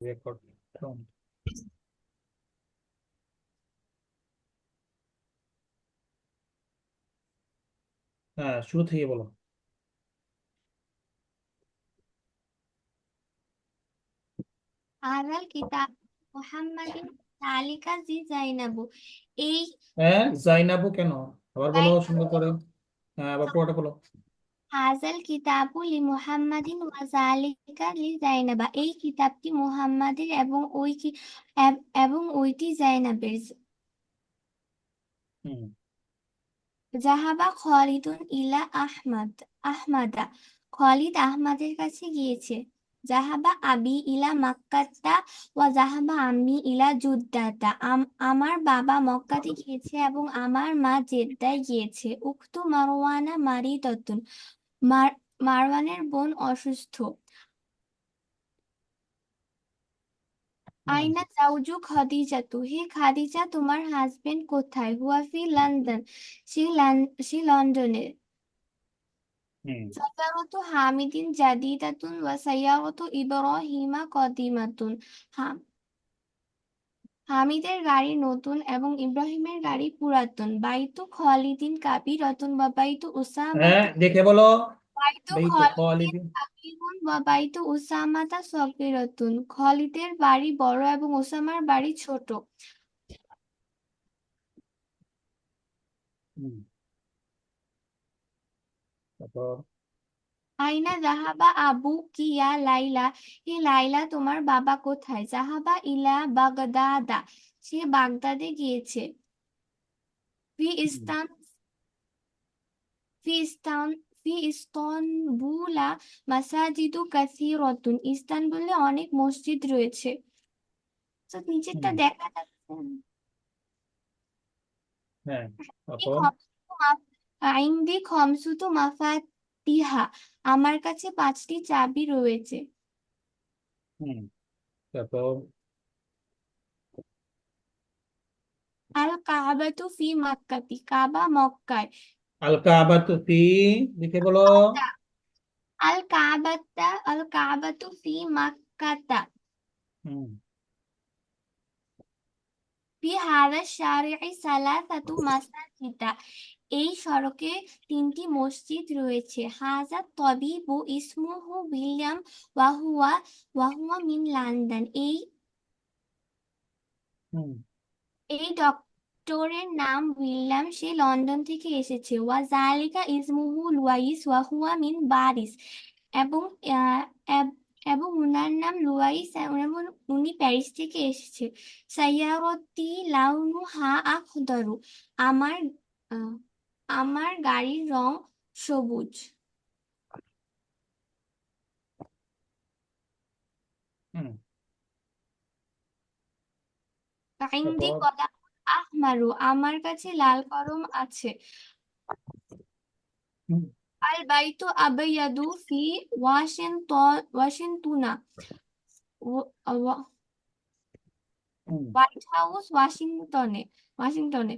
Record. হ্যাঁ, শুরু থেকে বলো। হাযাল কিতাব মুহাম্মাদিন তালিকা জি জাইনাবু। এই হ্যাঁ, জাইনাবু কেন? আবার বলো জাইনাবু সুন্দর করে। হ্যাঁ, আবার পুরোটা বলো। হাযাল কিতাবু লি মুহাম্মাদিন ওয়া যালিকা লি জাইনাবা। এই কিতাবটি মুহাম্মাদের এবং ওইটি জাইনাবের। হুম। জাহাবা খালিদুন ইলা আহমাদা। খালিদ আহমাদের কাছে গিয়েছে। জাহাবা আবি ইলা মাক্কাতা ওয়া জাহাবা আম্মি ইলা জুদ্দাতা। আমার বাবা মক্কাতে গিয়েছে এবং আমার মা জেদ্দায় গিয়েছে। উক্তু মারওয়ানা মারিদাতুন। মার মারওয়ানের বোন অসুস্থ। হুম। আইনা জাউজু খাদিজাতু। হে খাদিজা, তোমার হাজবেন্ড কোথায়? হুয়া ফি লন্ডন। সে লন্ডনে। হুম। সাইয়ারাতু হামিদিন জাদিদাতুন ওয়া সাইয়ারাতু ইব্রাহিমা কদিমাতুন। হা- হামিদের গাড়ি নতুন এবং ইব্রাহিমের গাড়ি পুরাতন। বাইতু খালিদিন কাবিরাতুন ওয়া বাইতু হ্যাঁ, উসামাতা। দেখে বলো। বাইতু বেইতে খালিদিন খালিদিন। কাবিরুন ওয়া বাইতু উসামাতা সগীরাতুন। খালিদের বাড়ি বড় এবং উসামার বাড়ি ছোট। হুম। তারপর। আইনা জাহাবা আবু কিয়া লাইলা। হে লাইলা, তোমার বাবা কোথায়? জাহাবা ইলা বাগদাদা। সে বাগদাদে গিয়েছে। ফি হুম। ইস্তান ফি ইস্তান ফি ইস্তানবুলা মাসাজিদু কাসীরাতুন। ইস্তানবুলে অনেক মসজিদ রয়েছে। তো নিচেরটা হুম। দেখা যাচ্ছে না। হ্যাঁ, এই তারপর। খমসুতু আইন্দি খমসুতু মাফাতিহা। আমার কাছে 5টি চাবি রয়েছে। হুম। তারপর। আল কাবাতু ফি মাক্কাতি। কাবা মক্কায়। আল কাবাতু ফি। দেখে বলো। আল কাবাতু ফি মাক্কাতা। হুম। ফি হাদা শারি'i সালাসাতু মাসাজিদা। এই সড়কে 3টি মসজিদ রয়েছে। হাজা তবিবু ইসমুহু উইলিয়াম ওয়াহুয়া ওয়াহুয়া মিন লন্ডন। হুম। এই ডক্টরের নাম উইলিয়াম, সে লন্ডন থেকে এসেছে। ওয়া জালিকা ইসমুহু লুয়াইস ওয়াহুয়া মিন বারিস। এবং আহ, এব- এবং উনার নাম লুয়াইস এবং উনি প্যারিস থেকে এসেছে। সাইয়ারতি লাউনু হা আখদরু। আমার আহ, আমার গাড়ির রং সবুজ। হুম। ইন্দি তারপর। কলা আহমারু। আমার কাছে লাল কলম আছে। হুম। আল বাইতু আবাইয়াদু ফি ওয়াশিংটনা। হুম। হোয়াইট হাউস ওয়াশিংটনে।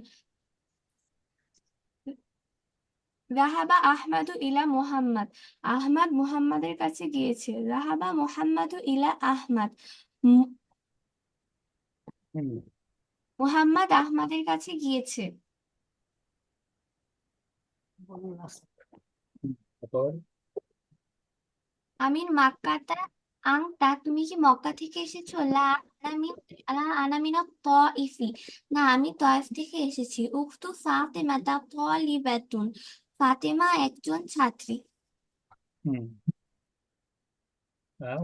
রাহাবা আহমাদু ইলা মুহাম্মদ। আহমদ মুহাম্মাদের কাছে গিয়েছে। রাহাবা মুহাম্মাদু ইলা আহমদ। মু- হুম। মুহাম্মদ আহমদের কাছে গিয়েছে। হুম। তারপর। আমিন মাক্কাতা আংতা। তুমি কি মক্কা থেকে এসেছো? আনামিন আনামিনা তইফি। না, আমি তয়েফ থেকে এসেছি। উখতু ফাতেমাতা তালিবাতুন। ফাতেমা একজন ছাত্রী। হুম।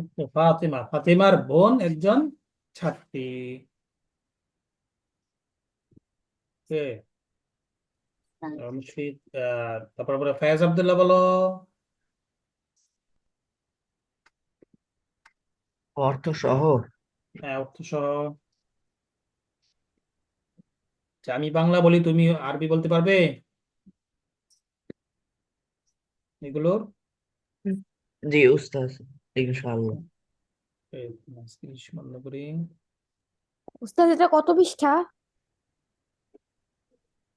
তো ফাতেমা, ফাতেমার বোন একজন ছাত্রী। কে? মুশফিক। তারপর বলো ফায়াজ আব্দুল্লাহ, বলো। অর্থ সহ। হ্যাঁ, অর্থ সহ। আচ্ছা, আমি বাংলা বলি, তুমি আরবি বলতে পারবে এগুলোর? জি উস্তাদ, ইনশাআল্লাহ। স্ক্রিপ্ট বন্ধ করি। উস্তাদ এটা কত পৃষ্ঠা?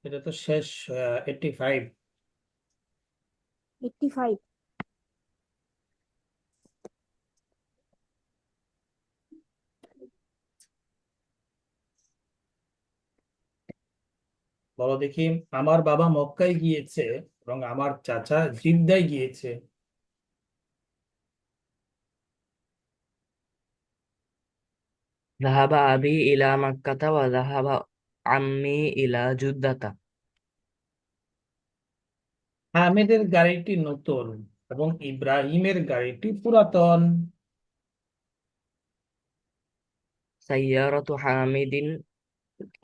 এটা তো শেষ। 85। 85। বলো দেখি। আমার বাবা মক্কায় গিয়েছে এবং আমার চাচা জিদ্দায় গিয়েছে। ذهب أبي إلى مكة وذهب عمي إلى جدة. হামিদের গাড়িটি নতুন এবং ইব্রাহিমের গাড়িটি পুরাতন। سيارة حامد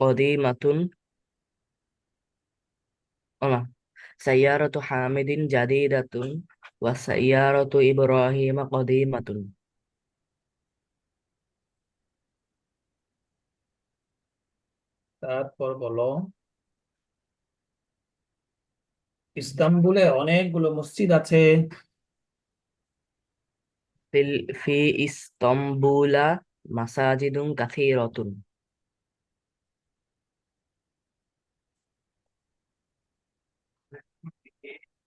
قديمة. أما سيارة حامد جديدة وسيارة إبراهيم قديمة. তারপর বলো, ইস্তাম্বুলে অনেকগুলো মসজিদ আছে। في إسطنبول مساجد كثيرة.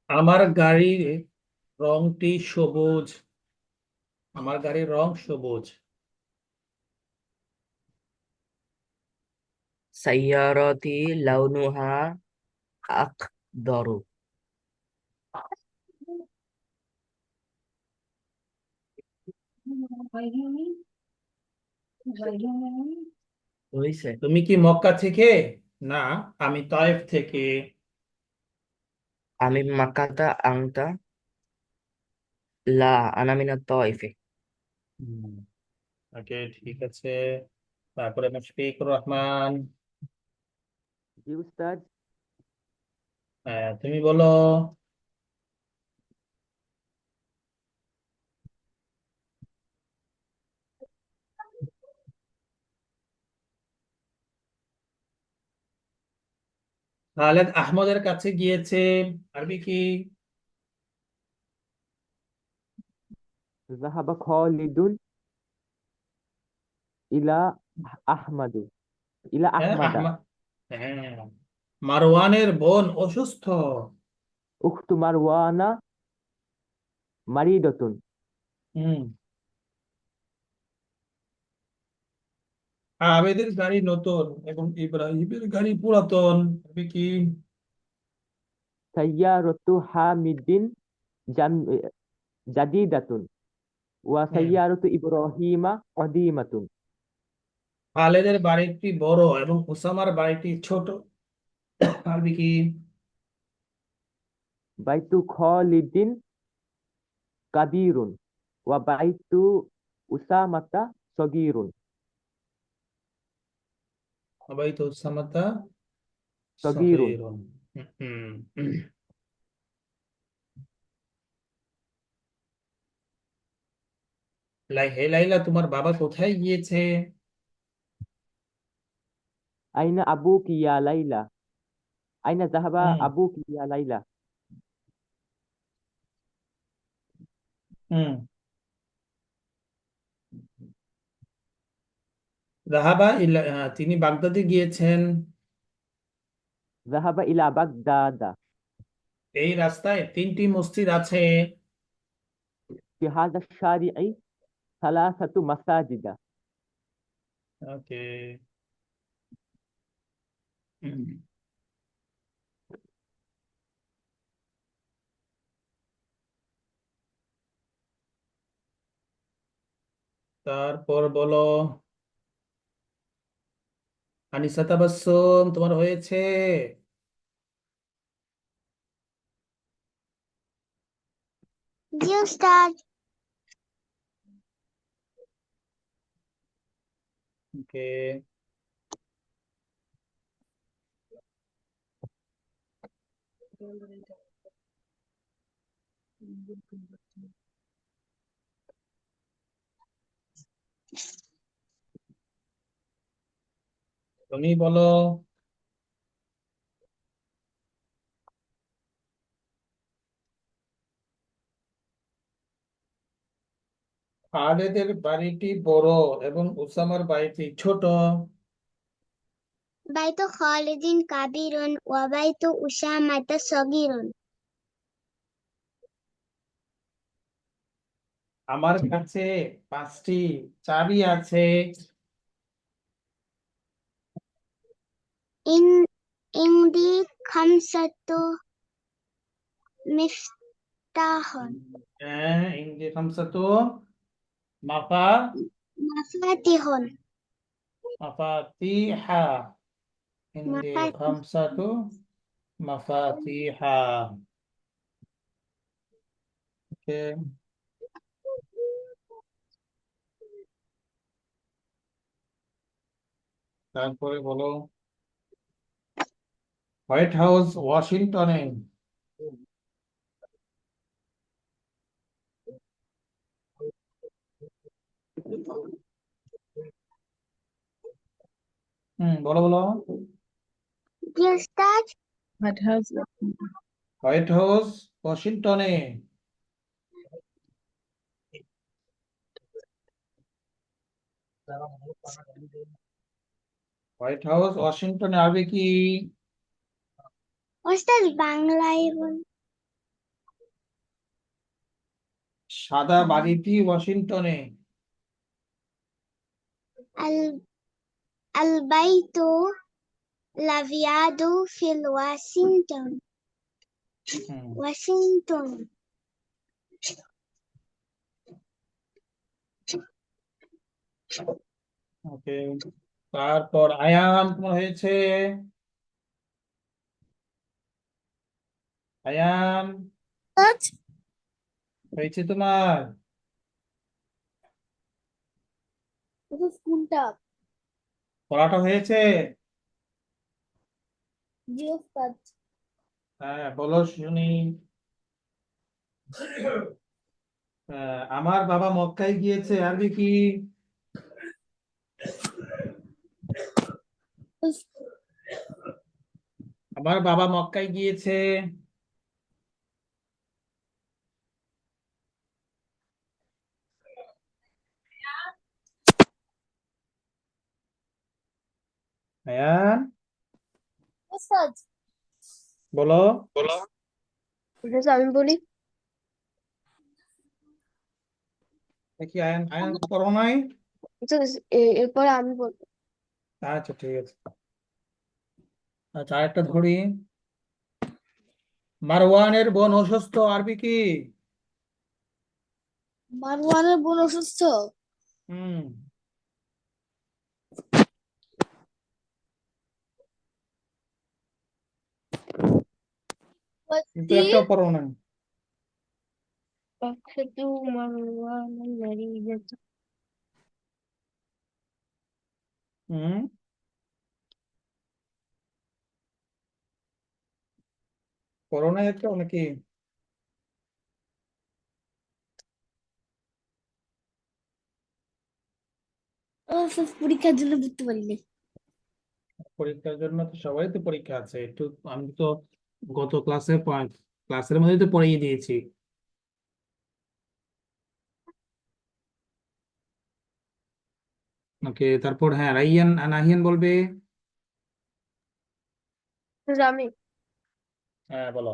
আমার গাড়ির রংটি সবুজ। আমার গাড়ির রং সবুজ। سيارتي لونها أخضر. হয়েছে? তুমি কি মক্কা থেকে? না, আমি তায়েফ থেকে। আমি মাক্কাতা আংতা। লা আনা মিনাত তাইফে। ওকে, ঠিক আছে। তারপরে মুশফিকুর রহমান। জি উস্তাদ। হ্যাঁ, তুমি বলো। খালেদ আহমদের কাছে গিয়েছে, আরবি কি? যাহাবা খালিদুন ইলা আহমাদু ইলা হ্যাঁ, আহমাদা। আহমদ। হ্যাঁ, মারওয়ানের বোন অসুস্থ। উখতু মারওয়ানা মারিদাতুন। হুম। আবেদের গাড়ি নতুন এবং ইব্রাহিমের গাড়ি পুরাতন, আরবি কি? সাইয়ারাতু হামিদিন জাম জাদিদাতুন ওয়া হুম। সাইয়ারাতু ইব্রাহিমা কদিমাতুন। খালেদের বাড়িটি বড় এবং ওসামার বাড়িটি ছোট, আরবি কি? বাইতু খালিদিন কাদিরুন ওয়া বাইতু উসামাতা সগীরুন। সবাই তো ওসামাতা সগীরুন। সগীরুন। হুম। হে লাইলা, তোমার বাবা কোথায় গিয়েছে? আইনা আবুকি ইয়া লাইলা। আইনা যাহাবা হুম। আবুকি ইয়া লাইলা। হুম। তিনি বাগদাদে গিয়েছেন। যাহাবা ইলা বাগদাদা। এই রাস্তায় 3টি মসজিদ আছে। في هذا الشارع ثلاثة مساجد. ওকে। তারপর বলো, আনিসা তাবাসসুম, তোমার হয়েছে? জি উস্তাদ। ওকে। তুমি বলো। খালেদের বাড়িটি বড় এবং ওসামার বাড়িটি ছোট। বাইতু খালিদিন কাবিরুন ওয়া বাইতু উসামাতা সগীরুন। আমার কাছে 5টি চাবি আছে। ইন عندي خمسة مفتاح হ্যাঁ ইন্দি খামসাতু মাফা مفاتيح মাফাতিহা ইন্দি مفاتيح খামসাতু মাফাতিহা ওকে তারপরে বলো হোয়াইট হাউস ওয়াশিংটনে বলো বলো Gestadt হোয়াইট হাউস ওয়াশিংটনে হোয়াইট হাউস ওয়াশিংটনে আরবি কি ওস্তাদ বাংলায় বল সাদা বাড়িটি ওয়াশিংটনে আল البيت الأبيض في হুম واشنطن ওকে তারপর আয়ান তোমার হয়েছে আয়ান হয়েছে তোমার কোনটা? পড়াটা হয়েছে জি ওস্তাদ। হ্যাঁ বলো শুনি আমার বাবা মক্কায় গিয়েছে আরবি কি আমার বাবা মক্কায় গিয়েছে আয়ান ওস্তাদ বলো আমি বলি, দেখি আয়ান আয়ান করো নাই এরপরে আমি বলবো। আচ্ছা ঠিক আছে আচ্ছা আরেকটা ধরি মারওয়ানের বোন অসুস্থ আরবি কি মারওয়ানের বোন অসুস্থ। হুম কিন্তু একটাও পড়ো না أخذ مروان مريضة হুম পড়ো না একটাও নাকি পরীক্ষার জন্য পড়তে পারিনি। পরীক্ষার জন্য তো সবাই তো পরীক্ষা আছে একটু আমি তো গত ক্লাসের মধ্যে তো পড়িয়ে দিয়েছি ওকে তারপর হ্যাঁ রাইয়ান নাহিয়ান বলবে আমি হ্যাঁ বলো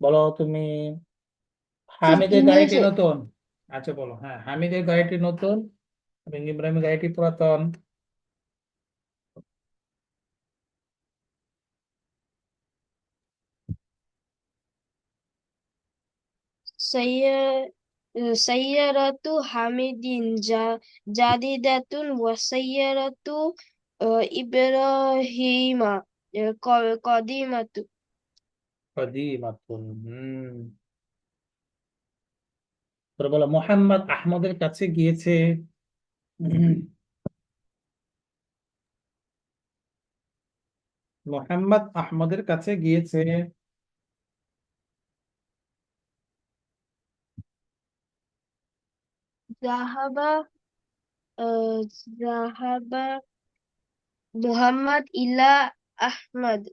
বলো তুমি হামিদের গাড়িটি ইংলিশে নতুন আচ্ছা বলো হ্যাঁ হামিদের গাড়িটি নতুন এবং ইব্রাহিমের গাড়িটি পুরাতন سيارة سيارة حامد جديدة وسيارة إبراهيم قديمة কদিমাতুন তারপর বলো মোহাম্মদ আহমদের কাছে গিয়েছে মোহাম্মদ আহমদের কাছে গিয়েছে ذهب ذهب محمد إلى أحمد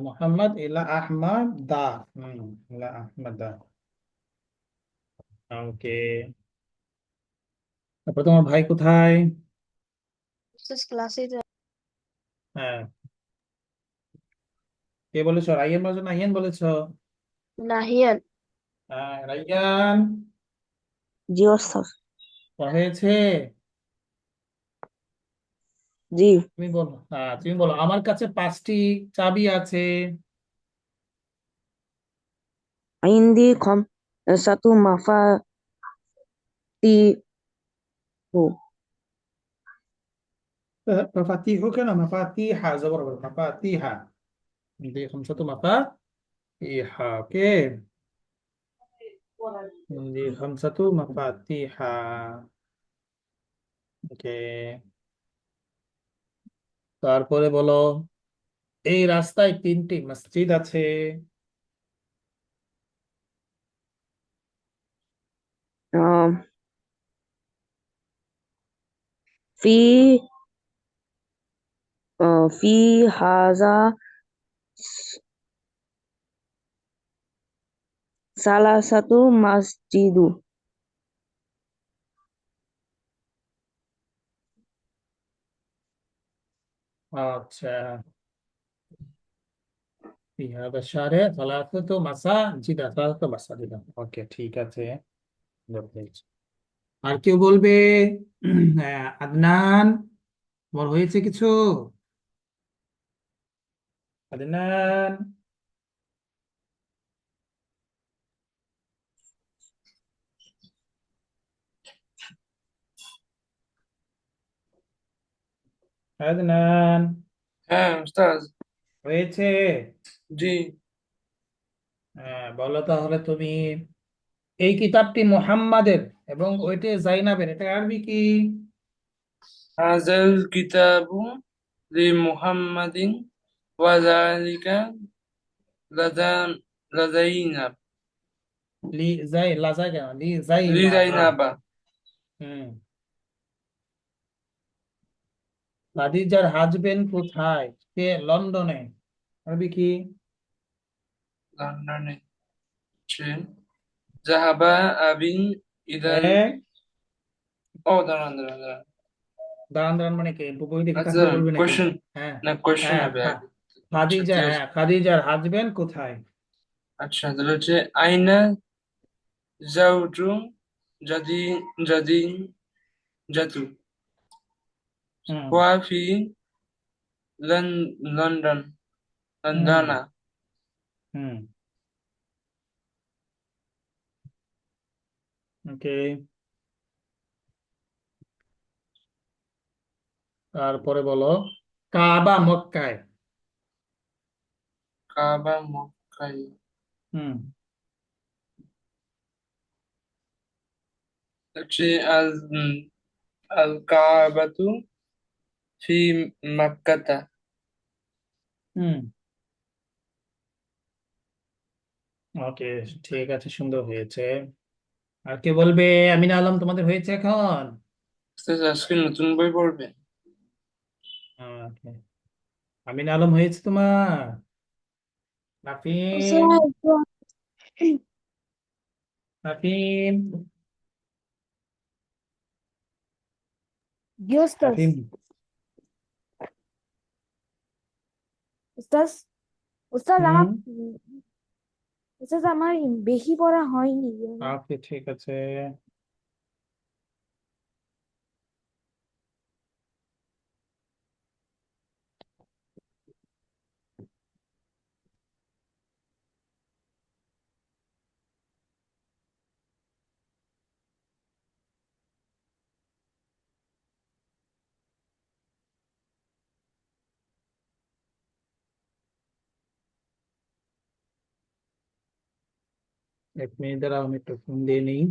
মোহাম্মদ ইলা আহমদ দা ইলা আহমদ দা ওকে তারপর তোমার ভাই কোথায় ক্লাসে হ্যাঁ কে বলেছো রাইয়ান বলেছো নাহিয়ান বলেছো নাহিয়ান। হ্যাঁ রাইয়ান জি ওস্তাদ। পড়া হয়েছে জি তুমি বলো, তুমি বলো আমার কাছে 5টি চাবি আছে। عندي خمسة مفاتيح মাফাতিহু কেন, মাফাতিহা জবর বলো, মাফাতিহা। عندي 5 مفاتيح. اوكي. عندي 5 مفاتيح. ওকে। তারপরে বলো, এই রাস্তায় 3টি মসজিদ আছে। آم، في في هذا ثلاثة مسجد আচ্ছা, في هذا الشارع 3 مساجد، 3 مساجد। ওকে, ঠিক আছে। আর কেউ বলবে? হ্যাঁ, আদনান, তোমার হয়েছে কিছু? আদনান, আদনান, হ্যাঁ উস্তাজ। হয়েছে? জি। হ্যাঁ, বলো তাহলে তুমি। এই কিতাবটি মুহাম্মাদের এবং ওইটি জাইনাবের, এটা আরবি কি? হাজাল কিতাবু লি মুহাম্মাদিন ওয়া যালিকা লাদা লাদাইনা লি জাই লাজা কেন, লি লি জাইনাবা। যাইনাবা। হুম। খাদিজার হাজবেন্ড কোথায়? সে লন্ডনে। আরবি কি? লন্ডনে হচ্ছে জাহাবা আবিন ইদাল। হ্যাঁ, ও দাঁড়ান দাঁড়ান দাঁড়ান। দাঁড়ান দাঁড়ান মানে কি, বই দেখে আচ্ছা তারপর দাঁড়ান, বলবে নাকি? কোয়েশ্চেন হ্যাঁ। না কোয়েশ্চেন হ্যাঁ, হবে আগে। আচ্ছা খাদিজা, ঠিক আছে। হ্যাঁ, খাদিজার হাজবেন্ড কোথায়? আচ্ছা তাহলে হচ্ছে আইনা জাউজু জাদি জাদি জাতু হুম। ওয়া ফি লন্ডন হুম। লন্ডনা। হুম। ওকে। তারপরে বলো, কাবা মক্কায়। কাবা মক্কায় হুম। হচ্ছে আল আল কাবাতু ফি মাক্কাতা। হুম। ওকে, ঠিক আছে, সুন্দর হয়েছে। আর কে বলবে? আমিনা আলম, তোমাদের হয়েছে এখন? আস্তে আজকে নতুন বই পড়বে। ওকে, আমিনা আলম হয়েছে তোমার? নাফিন, স্যার নাফিন, জি ওস্তাদ। নাফিন। ওস্তাদ ওস্তাদ হুম। আমার ওস্তাদ আমার বেশি পড়া হয়নি। ওকে, ঠিক আছে। এক মিনিট দাঁড়াও, আমি একটু ফোন দিয়ে নিই।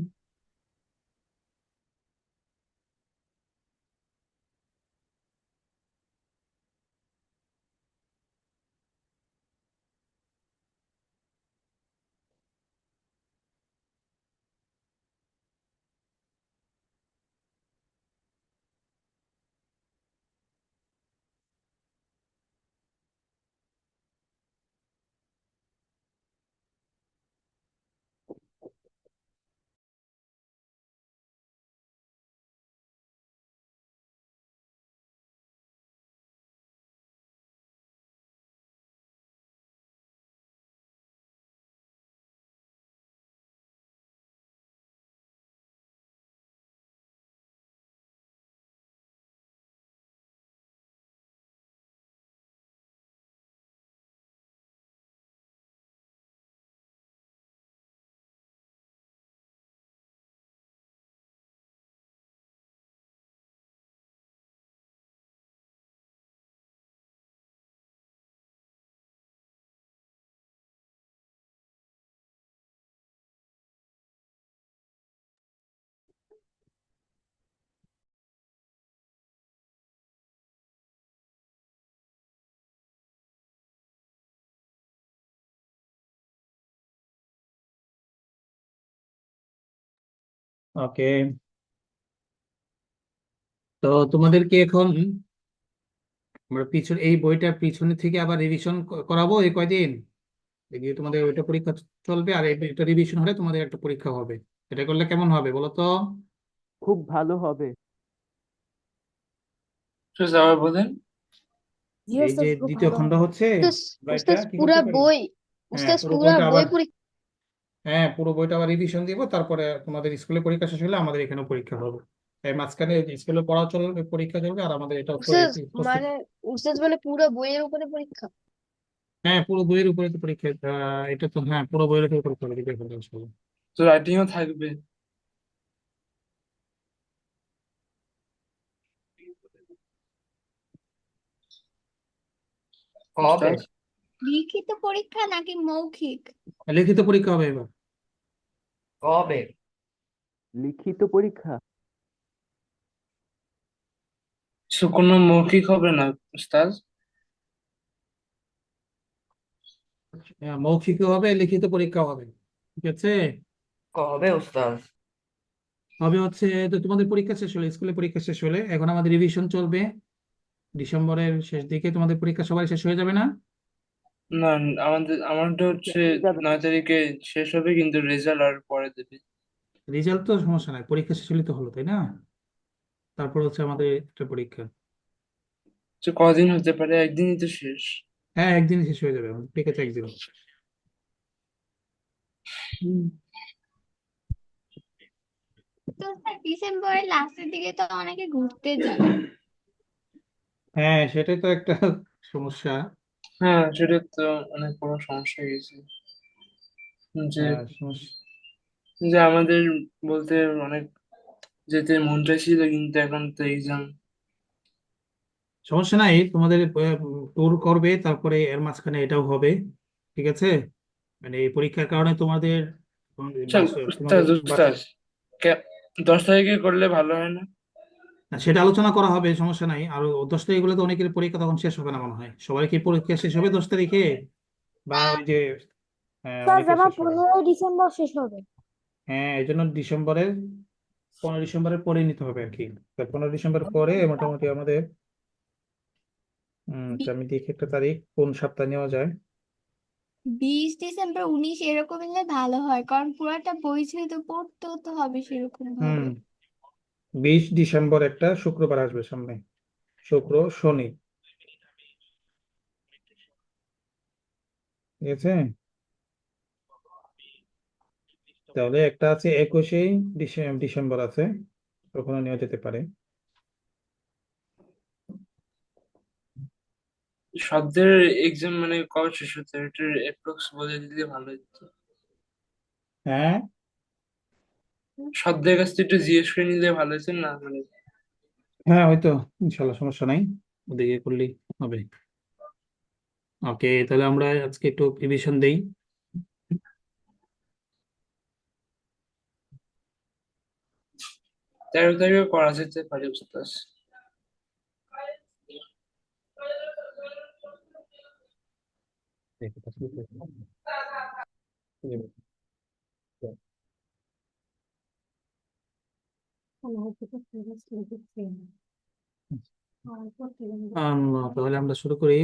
ওকে, তো তোমাদেরকে এখন আমরা এই বইটার পিছনে থেকে আবার রিভিশন করাবো এই কয়দিন। এদিকে তোমাদের ওইটা পরীক্ষা চলবে, আর এটা রিভিশন হলে তোমাদের একটা পরীক্ষা হবে। এটা করলে কেমন হবে বলো তো? খুব ভালো হবে। উস্তাদ আবার বলেন। জি এই ওস্তাদ, যে খুব দ্বিতীয় ভালো খণ্ড হবে। হচ্ছে, আমরা এটা উস্তাদ কি পুরা করতে পারি? বই হ্যাঁ, পুরো পুরা বইটা বই আবার, হ্যাঁ পুরো বইটা আবার রিভিশন দিব, তারপরে তোমাদের স্কুলে পরীক্ষা শেষ হলে আমাদের এখানেও পরীক্ষা হবে। এই মাঝখানে স্কুলে পড়া চলবে, পরীক্ষা চলবে, আর আমাদের এটাও উস্তাদ প্রস্তুত। মানে উস্তাদ মানে পুরা বইয়ের উপরে পরীক্ষা। হ্যাঁ, পুরো বইয়ের উপরে তো পরীক্ষা, এটা তো হ্যাঁ পুরো বইয়ের উপরে পরীক্ষা হবে দ্বিতীয় খণ্ড আসলে। তো রাইটিংও থাকবে। কবে? উস্তাদ লিখিত পরীক্ষা নাকি মৌখিক? লিখিত পরীক্ষা হবে এবার। কবে? লিখিত পরীক্ষা। কোনো মৌখিক হবে না উস্তাদ? হ্যাঁ, মৌখিকও হবে, লিখিত পরীক্ষা হবে। ঠিক আছে, কবে উস্তাদ? হবে হচ্ছে, তো তোমাদের পরীক্ষা শেষ হলে, স্কুলে পরীক্ষা শেষ হলে এখন আমাদের রিভিশন চলবে। ডিসেম্বরের শেষ দিকে তোমাদের পরীক্ষা সবাই শেষ হয়ে যাবে না? না, আমারটা হচ্ছে যাবে। 9 তারিখে শেষ হবে, কিন্তু রেজাল্ট আর পরে দেবে। রেজাল্ট তো সমস্যা নাই, পরীক্ষা শেষ হলে তো হলো, তাই না? তারপর হচ্ছে আমাদের একটা পরীক্ষা। তো কদিন হতে পারে, একদিনই তো শেষ। হ্যাঁ, একদিন শেষ হয়ে যাবে, আমাদের পরীক্ষা তো একদিন। তো স্যার ডিসেম্বরের লাস্টের দিকে তো অনেকে ঘুরতে যায়। হ্যাঁ, সেটাই তো একটা সমস্যা। হ্যাঁ, সেটা তো অনেক বড় সমস্যা হয়ে গেছে। যে সমস্যা। যে আমাদের বলতে অনেক যেতে মন চাইছিল, কিন্তু এখন তো এক্সাম। সমস্যা নাই, তোমাদের ট্যুর করবে, তারপরে এর মাঝখানে এটাও হবে। ঠিক আছে, মানে এই পরীক্ষার কারণে তোমাদের চল তোমাদের উস্তাদ উস্তাদ, 10 তারিখে করলে ভালো হয় না? না, সেটা আলোচনা করা হবে, সমস্যা নাই। আর 10 তারিখ গুলো তো অনেকের পরীক্ষা তখন শেষ হবে না মনে হয়, সবার কি পরীক্ষা শেষ হবে 10 তারিখে? বা ওই যে স্যার অনেকের আমার শেষ হবে। 15ই ডিসেম্বর শেষ হবে। হ্যাঁ, এই জন্য 15 ডিসেম্বরের পরে নিতে হবে আর কি। 15 ডিসেম্বর পরে মোটামুটি আমাদের আচ্ছা, আমি দেখি একটা তারিখ কোন সপ্তাহ নেওয়া যায়। 20 ডিসেম্বর 19 এরকম হলে ভালো হয়, কারণ পুরাটা বই যেহেতু পড়তেও তো হবে সেরকম হুম, ভাবে। 20 ডিসেম্বর একটা শুক্রবার আসবে সামনে, শুক্র শনি। ঠিক আছে, তাহলে একটা আছে 21 ডিসেম্বর আছে, তখনও নেওয়া যেতে পারে। শব্দের এক্সাম মানে কবে শেষ হতে হবে, এটার অ্যাপ্রক্স বলে দিলে ভালো হতো। হ্যাঁ, শব্দের কাছ থেকে একটু জিজ্ঞেস করে নিলে ভালো হতো না মানে? হ্যাঁ ওই তো, ইনশাল্লাহ সমস্যা নাই, ওদিকে করলেই হবে। ওকে, তাহলে আমরা আজকে একটু রিভিশন দেই। 13 তারিখে করা যেতে পারে উস্তাদ। তাহলে আমরা শুরু করি,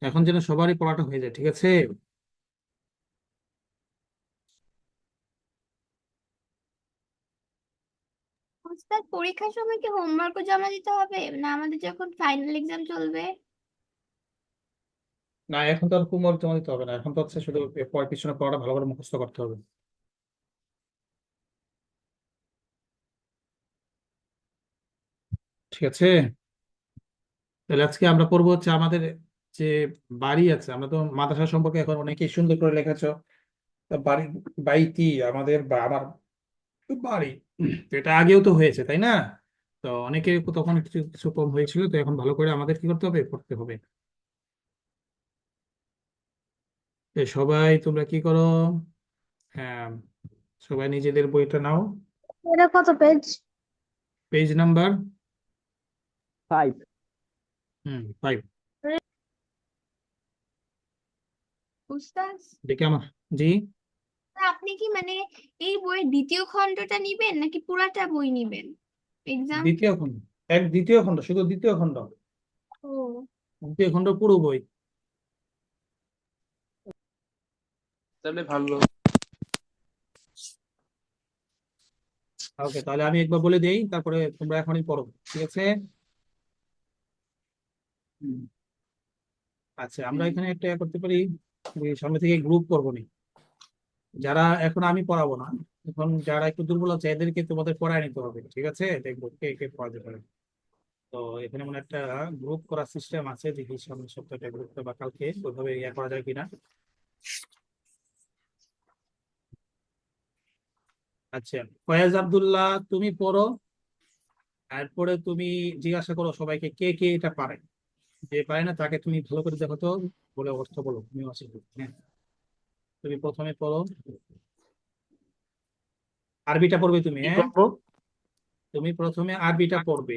এখন যেন সবারই পড়াটা হয়ে যায়। ঠিক আছে, ওস্তাদ পরীক্ষার সময় কি হোমওয়ার্কও জমা দিতে হবে না আমাদের যখন ফাইনাল এক্সাম চলবে? না এখন তো আর হোমওয়ার্ক জমা দিতে হবে না, এখন তো হচ্ছে শুধু পিছনে পড়াটা ভালো করে মুখস্থ করতে হবে। ঠিক আছে, তাহলে আজকে আমরা পড়বো হচ্ছে আমাদের যে বাড়ি আছে, আমরা তো মাদ্রাসা সম্পর্কে এখন অনেকেই সুন্দর করে লিখেছো। তা বাড়ি, বাইতি আমাদের বা আমার বাড়ি, তো এটা আগেও তো হয়েছে তাই না? তো অনেকে তখন কিছু কিছু কম হয়েছিল, তো এখন ভালো করে আমাদের কি করতে হবে, পড়তে হবে। তো সবাই তোমরা কি করো, হ্যাঁ সবাই নিজেদের বইটা নাও, এটা কত পেজ? Page number 5। 5। উস্তাদ দেখে আমার, জি আপনি কি মানে এই বইয়ের দ্বিতীয় খণ্ডটা নিবেন নাকি পুরাটা বই নিবেন এক্সাম? দ্বিতীয় খণ্ড, দ্বিতীয় খণ্ড, শুধু দ্বিতীয় খণ্ড, ও দ্বিতীয় খণ্ড পুরো বই। তাহলে ভালো। ওকে, তাহলে আমি একবার বলে দেই, তারপরে তোমরা এখনই পড়ো, ঠিক আছে? হুম, আচ্ছা, আমরা এখানে একটা ইয়ে করতে পারি, যে সামনে থেকে গ্রুপ করবো নি, যারা এখন আমি পড়াবো না, এখন যারা একটু দুর্বল আছে এদেরকে তোমাদের পড়ায় নিতে হবে, ঠিক আছে? দেখবো কে কে পড়াতে পারে। তো এখানে মনে একটা গ্রুপ করার সিস্টেম আছে, দেখি সামনের সপ্তাহে গ্রুপটা বা কালকে ওইভাবে ইয়ে করা যায় কিনা। আচ্ছা, ফয়াজ আব্দুল্লাহ, তুমি পড়ো, এরপরে তুমি জিজ্ঞাসা করো সবাইকে কে কে এটা পারে। যে পারে না তাকে তুমি ভালো করে দেখো তো, বলে অর্থ বলো, তুমি আছে। হ্যাঁ, তুমি প্রথমে পড়ো, আরবিটা পড়বে তুমি, কি হ্যাঁ? করবো? তুমি প্রথমে আরবিটা পড়বে।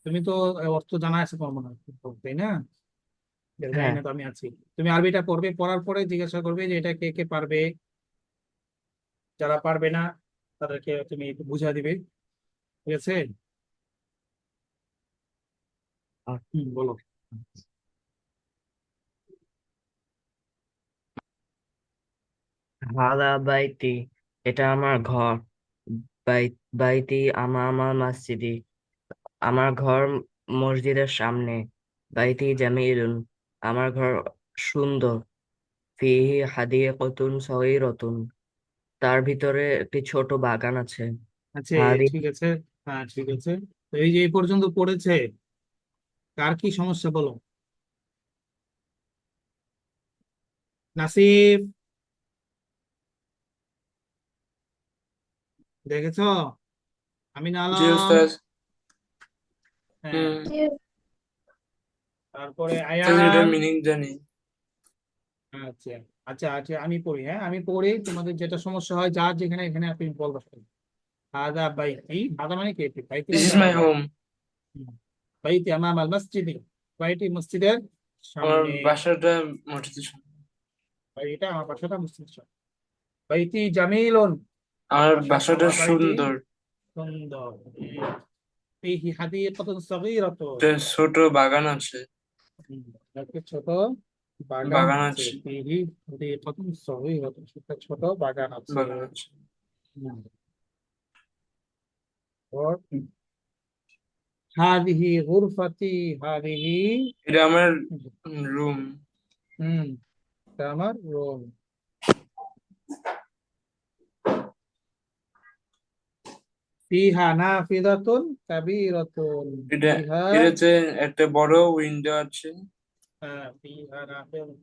তুমি তো অর্থ জানা আছে তোমার মনে হয়, তাই না? জানি হ্যাঁ, না তো, আমি আছি। তুমি আরবিটা পড়বে, পড়ার পরে জিজ্ঞাসা করবে যে এটা কে কে পারবে। যারা পারবে না তাদেরকে তুমি একটু বুঝা দিবে, ঠিক আছে? বলো। হাদা বাইতি, এটা আমার ঘর। বাইতি আমার মসজিদি, আমার ঘর মসজিদের সামনে। বাইতি জামিলুন, আমার ঘর সুন্দর। ফিহি হাদিকাতুন সগীরাতুন, তার ভিতরে একটি ছোট বাগান আছে। আচ্ছা, হাদি ঠিক আছে। হ্যাঁ, ঠিক আছে। তো এই যে এই পর্যন্ত পড়েছে, কার কি সমস্যা বলো? নাসিব, দেখেছো? আমিন জি আলম, উস্তাদ। হ্যাঁ, হুম। তারপরে উস্তাদ এটার আয়ান। মিনিং জানি। আচ্ছা, আচ্ছা, আচ্ছা, আমি পড়ি, হ্যাঁ, আমি পড়ি, তোমাদের যেটা সমস্যা হয় যার যেখানে এখানে আপনি বলবো। হাদা বাইতি, হাদা মানে কি? বাইতি দিস মানে ইজ তো মাই আমার বাড়ি। হোম। হুম। বাইতি আমাম আল মসজিদি, বাড়িটি মসজিদের আমার সামনে। বাসাটা মসজিদের সামনে। বাড়িটা, আমার বাসাটা মসজিদের সামনে। বাইতি জামিলুন, আমার বাসাটা আমার বাড়িটি সুন্দর। সুন্দর। ফিহি হাদিকাতুন সগীরাতুন, একটা ছোট বাগান আছে। একটা ছোট বাগান বাগান আছে। আছে। ফিহি হাদিকাতুন সগীরাতুন, একটা ছোট বাগান আছে। বাগান আছে। হুম। और হাদিহি গুরফাতি, হাদিহি, এটা আমার রুম। হুম, এটা আমার রুম। ফিহা নাফিদাতুন কাবীরাতুন, এটা ফিহা, এটাতে একটা বড় উইন্ডো আছে। ফিহা নাফিদাতুন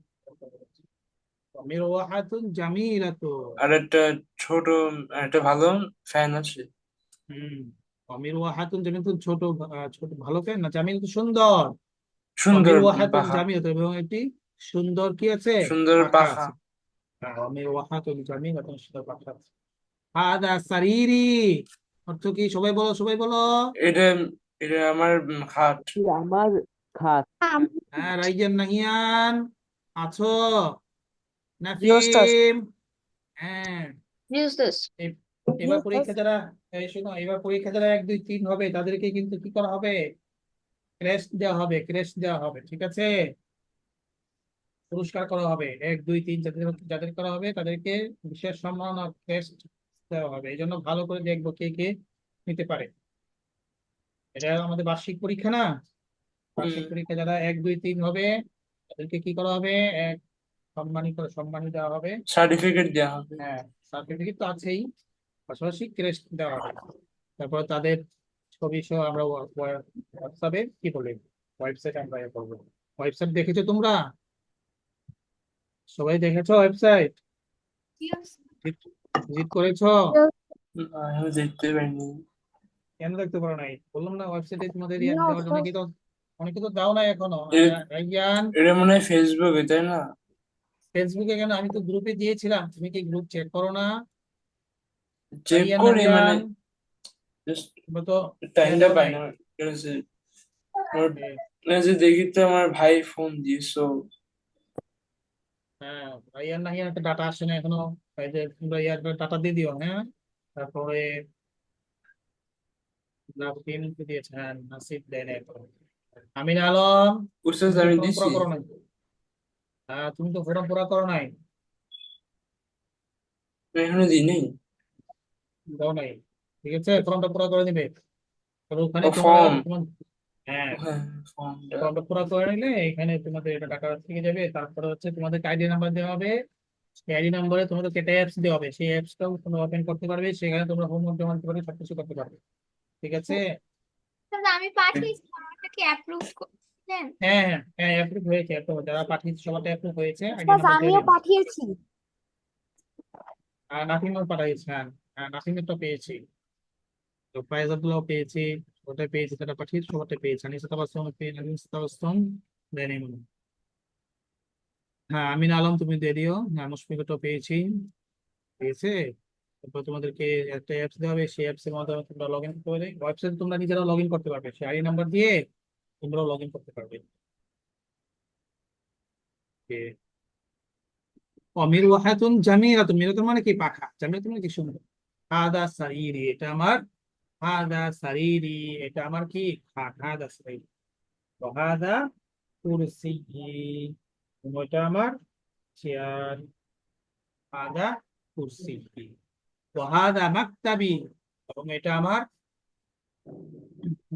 মিরওয়াহাতুন জামিলাতুন, আর একটা ছোট একটা ভালো ফ্যান আছে। হুম, মিরওয়াহাতুন জামিলাতুন, ছোট, ছোট ভালো কেন না, জামিল তো সুন্দর। সুন্দর মিরওয়াহাতুন পাখা। জামিলাতুন, এবং একটি সুন্দর কি আছে? সুন্দর পাখা পাখা। আছে। মিরওয়াহাতুন জামিলাতুন, সুন্দর পাখা আছে। হাদা সারিরি, অর্থ কি? সবাই বলো, সবাই বলো। এটা এটা আমার খাট। এটি আমার খাট। হ্যাঁ, রাইজান নাহিয়ান, আছো? জি ওস্তাদ। নাফিম, হ্যাঁ। জি ওস্তাদ। এ- এবার পরীক্ষা যারা, এই শোনো, এবার পরীক্ষা যারা 1 2 3 হবে তাদেরকে কিন্তু কি করা হবে? ক্রেস্ট দেওয়া হবে, ক্রেস্ট দেওয়া হবে, ঠিক আছে? পুরস্কার করা হবে, 1 2 3 যাদের যাদের করা হবে তাদেরকে বিশেষ সম্মাননা ক্রেস্ট দেওয়া হবে। এই জন্য ভালো করে দেখবো কে কে নিতে পারে। এটা আমাদের বার্ষিক পরীক্ষা না? বার্ষিক হুম। পরীক্ষা যারা 1 2 3 হবে তাদেরকে কি করা হবে? এক সম্মানী দেওয়া হবে। সার্টিফিকেট দেওয়া হবে। হ্যাঁ, সার্টিফিকেট তো আছেই, পাশাপাশি ক্রেস্ট দেওয়া হবে। তারপর তাদের ছবি সহ আমরা হোয়াটসঅ্যাপে কি বলে, ওয়েবসাইট আমরা ইয়ে করবো। ওয়েবসাইট দেখেছো তোমরা? সবাই দেখেছো ওয়েবসাইট? ভিজিট করেছো? না, আমি দেখতে পাইনি। কেন দেখতে পারো নাই? বললাম না, ওয়েবসাইটে তোমাদের না দেওয়ার জন্য, ওস্তাদ। অনেকে তো দাও না এখনো। এ- রাইয়ান, এটা মনে হয় ফেসবুকে, তাই না? ফেসবুকে কেন? আমি তো গ্রুপে দিয়েছিলাম, তুমি কি গ্রুপ চেক করো না? চেক রাইয়ান করি মানে নাহিয়ান, জাস্ট তোমরা তো ইয়ে টাইমটা দাও পাই নাই। না। ঠিক আছে। আমার এ, যে দেখি তো আমার ভাই ফোন দিয়েছো। হ্যাঁ, রাইয়ান নাহিয়ান একটা ডাটা আসে না এখনো এই যে তোমরা ইয়ার ডাটা দিয়ে দিও, হ্যাঁ। তারপরে নাফিন দিয়েছে, হ্যাঁ, নাসিব দেয় না এখন। আমিন আলম, উস্তাদ তুমি তো আমি ফর্ম দিছি। পুরা করো নাই। হ্যাঁ, তুমি তো ফর্ম পুরা করো নাই, আমি এখনো দিই নাই। দাও নাই। ঠিক আছে, ফর্মটা পুরা করে দিবে। তবে ওখানে ও তোমরা ফর্ম। তোমার, হ্যাঁ, হ্যাঁ, ফর্মটা। ফর্মটা পুরা করে নিলে এখানে তোমাদের এটা টাকা থেকে যাবে। তারপরে হচ্ছে তোমাদের আইডি নাম্বার দেওয়া হবে। সেই আইডি নাম্বারে তোমাদের একটা অ্যাপস দেওয়া হবে, সেই অ্যাপসটাও তোমরা ওপেন করতে পারবে, সেখানে তোমরা হোমওয়ার্ক জমা দিতে পারবে, সবকিছু করতে পারবে। ঠিক আছে। তাহলে আমি পাঠিয়েছি, আমারটা কি অ্যাপ্রুভ করলেন? হ্যাঁ হ্যাঁ হ্যাঁ, অ্যাপ্রুভ হয়েছে। তো যারা পাঠিয়েছে সবারটা অ্যাপ্রুভ হয়েছে, আইডি উস্তাদ নাম্বার দিয়ে আমিও দিন। পাঠিয়েছি। আর নাসিমও পাঠাইছে, হ্যাঁ। হ্যাঁ, নাসিমেরটা পেয়েছি, তো ফায়জাবুল্লাহ পেয়েছি, ওটা পেয়েছি, যেটা পাঠিয়েছি সবারটা পেয়েছি। আনিসা তাবাসসুম পেয়েছি, আনিসা তাবাসসুম দেয়নি মনে হয়। হ্যাঁ, আমিন আলম তুমি দিয়ে দিও। হ্যাঁ, মুশফিকটাও পেয়েছি, পেয়েছে। তারপর তোমাদেরকে একটা অ্যাপস দেওয়া হবে, সেই অ্যাপস এর মাধ্যমে তোমরা লগ ইন করতে পারবে। ওয়েবসাইটে তোমরা নিজেরাও লগ ইন করতে পারবে, সেই আইডি নাম্বার দিয়ে তোমরাও লগ ইন করতে পারবে। অমির ওয়াহাতুন জামিরাতুন, মিরাতুন মানে কি পাখা, জামিরাতুন মানে কি সুন্দর। হাদা সারিরি, এটা আমার, হাদা সারিরি, এটা আমার কি খাট, হাদা সারিরি। তো হাদা কুরসি, ওটা আমার চেয়ার, হাদা কুরসি। তো হাদা মাকতাবি, এবং এটা আমার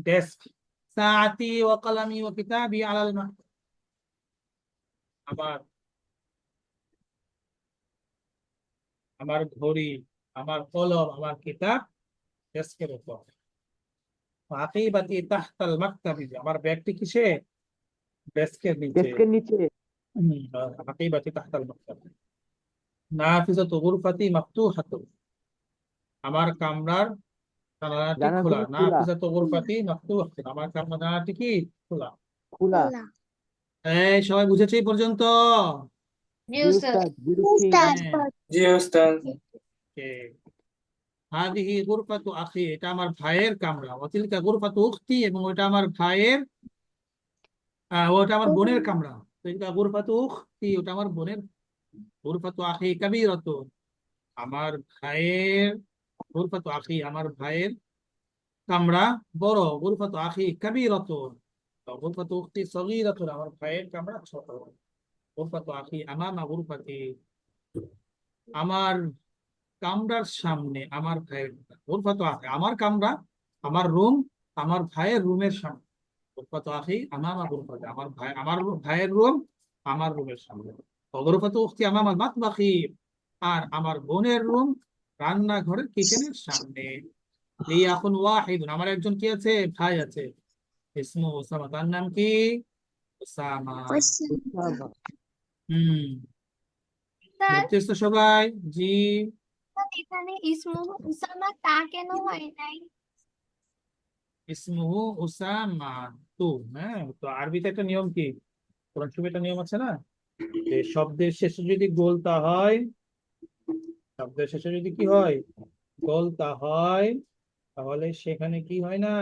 ডেস্ক। সাআতি ওয়া কলামি ওয়া কিতাবি আলাল মাকতাব, আমার আমার ঘড়ি, আমার কলম, আমার কিতাব ডেস্কের উপর। আকিবাতি তাহতাল মাকতাবি, আমার ব্যাগটি কিসে, ডেস্কের নিচে। ডেস্কের নিচে। আকিবাতি তাহতাল মাকতাবি। নাফিজাতু গুরফাতি মাফতুহাতু, আমার কামরার জানালাটি খোলা। জানালাটি খোলা। নাফিজাতু গুরফাতি মাফতুহাতু, আমার কামরার জানালাটি কি খোলা। খোলা। এই সবাই বুঝেছে এই পর্যন্ত? জি জি উস্তাদ। উস্তাদ, বুঝেছি। হ্যাঁ, জি উস্তাদ। okay। হাদিহি গুরফাতু আখি, এটা আমার ভাইয়ের কামরা। ওয়াতিলকা গুরফাতু উখতি, এবং ওটা আমার ভাইয়ের, ওটা আমার বোনের কামরা। তো এটা গুরফাতু উখতি, ওটা আমার বোনের। গুরফাতু আখি কাবীরাতুন, আমার ভাইয়ের, গুরফাতু আখি আমার ভাইয়ের কামরা বড়। গুরফাতু আখি কাবীরাতুন, গুরফাতু উখতি সগীরাতুন, আমার ভাইয়ের কামরা ছোট। গুরফাতু আখি আমামা গুরফাতি, আমার কামরার সামনে আমার ভাইয়ের গুরফাতু আখি, আমার কামরা, আমার রুম, আমার ভাইয়ের রুমের সামনে। গুরফাতু আখি আমামা গুরফাতি, আমার ভাই, আমার ভাইয়ের রুম আমার রুমের সামনে। গুরফাতু উখতি আমামা মাতবাখি, আর আমার বোনের রুম রান্নাঘরের কিচেনের সামনে। লি আখুন ওয়াহিদুন, আমার একজন কি আছে, ভাই আছে। ইসমু ওসামা, তার নাম কি, ওসামা। উসামা। হুম, স্যার, বুঝতেছো সবাই? জি। এখানে ইসমু উসামা তা কেন হয় নাই? ইসমুহু উসামা তু, হ্যাঁ। তো আরবিতে একটা নিয়ম কি, কোরআন শরীফে একটা নিয়ম আছে না, যে শব্দের শেষে যদি গোলতা হয়, শব্দের শেষে যদি কি হয়, গোলতা হয়, তাহলে সেখানে কি হয় না,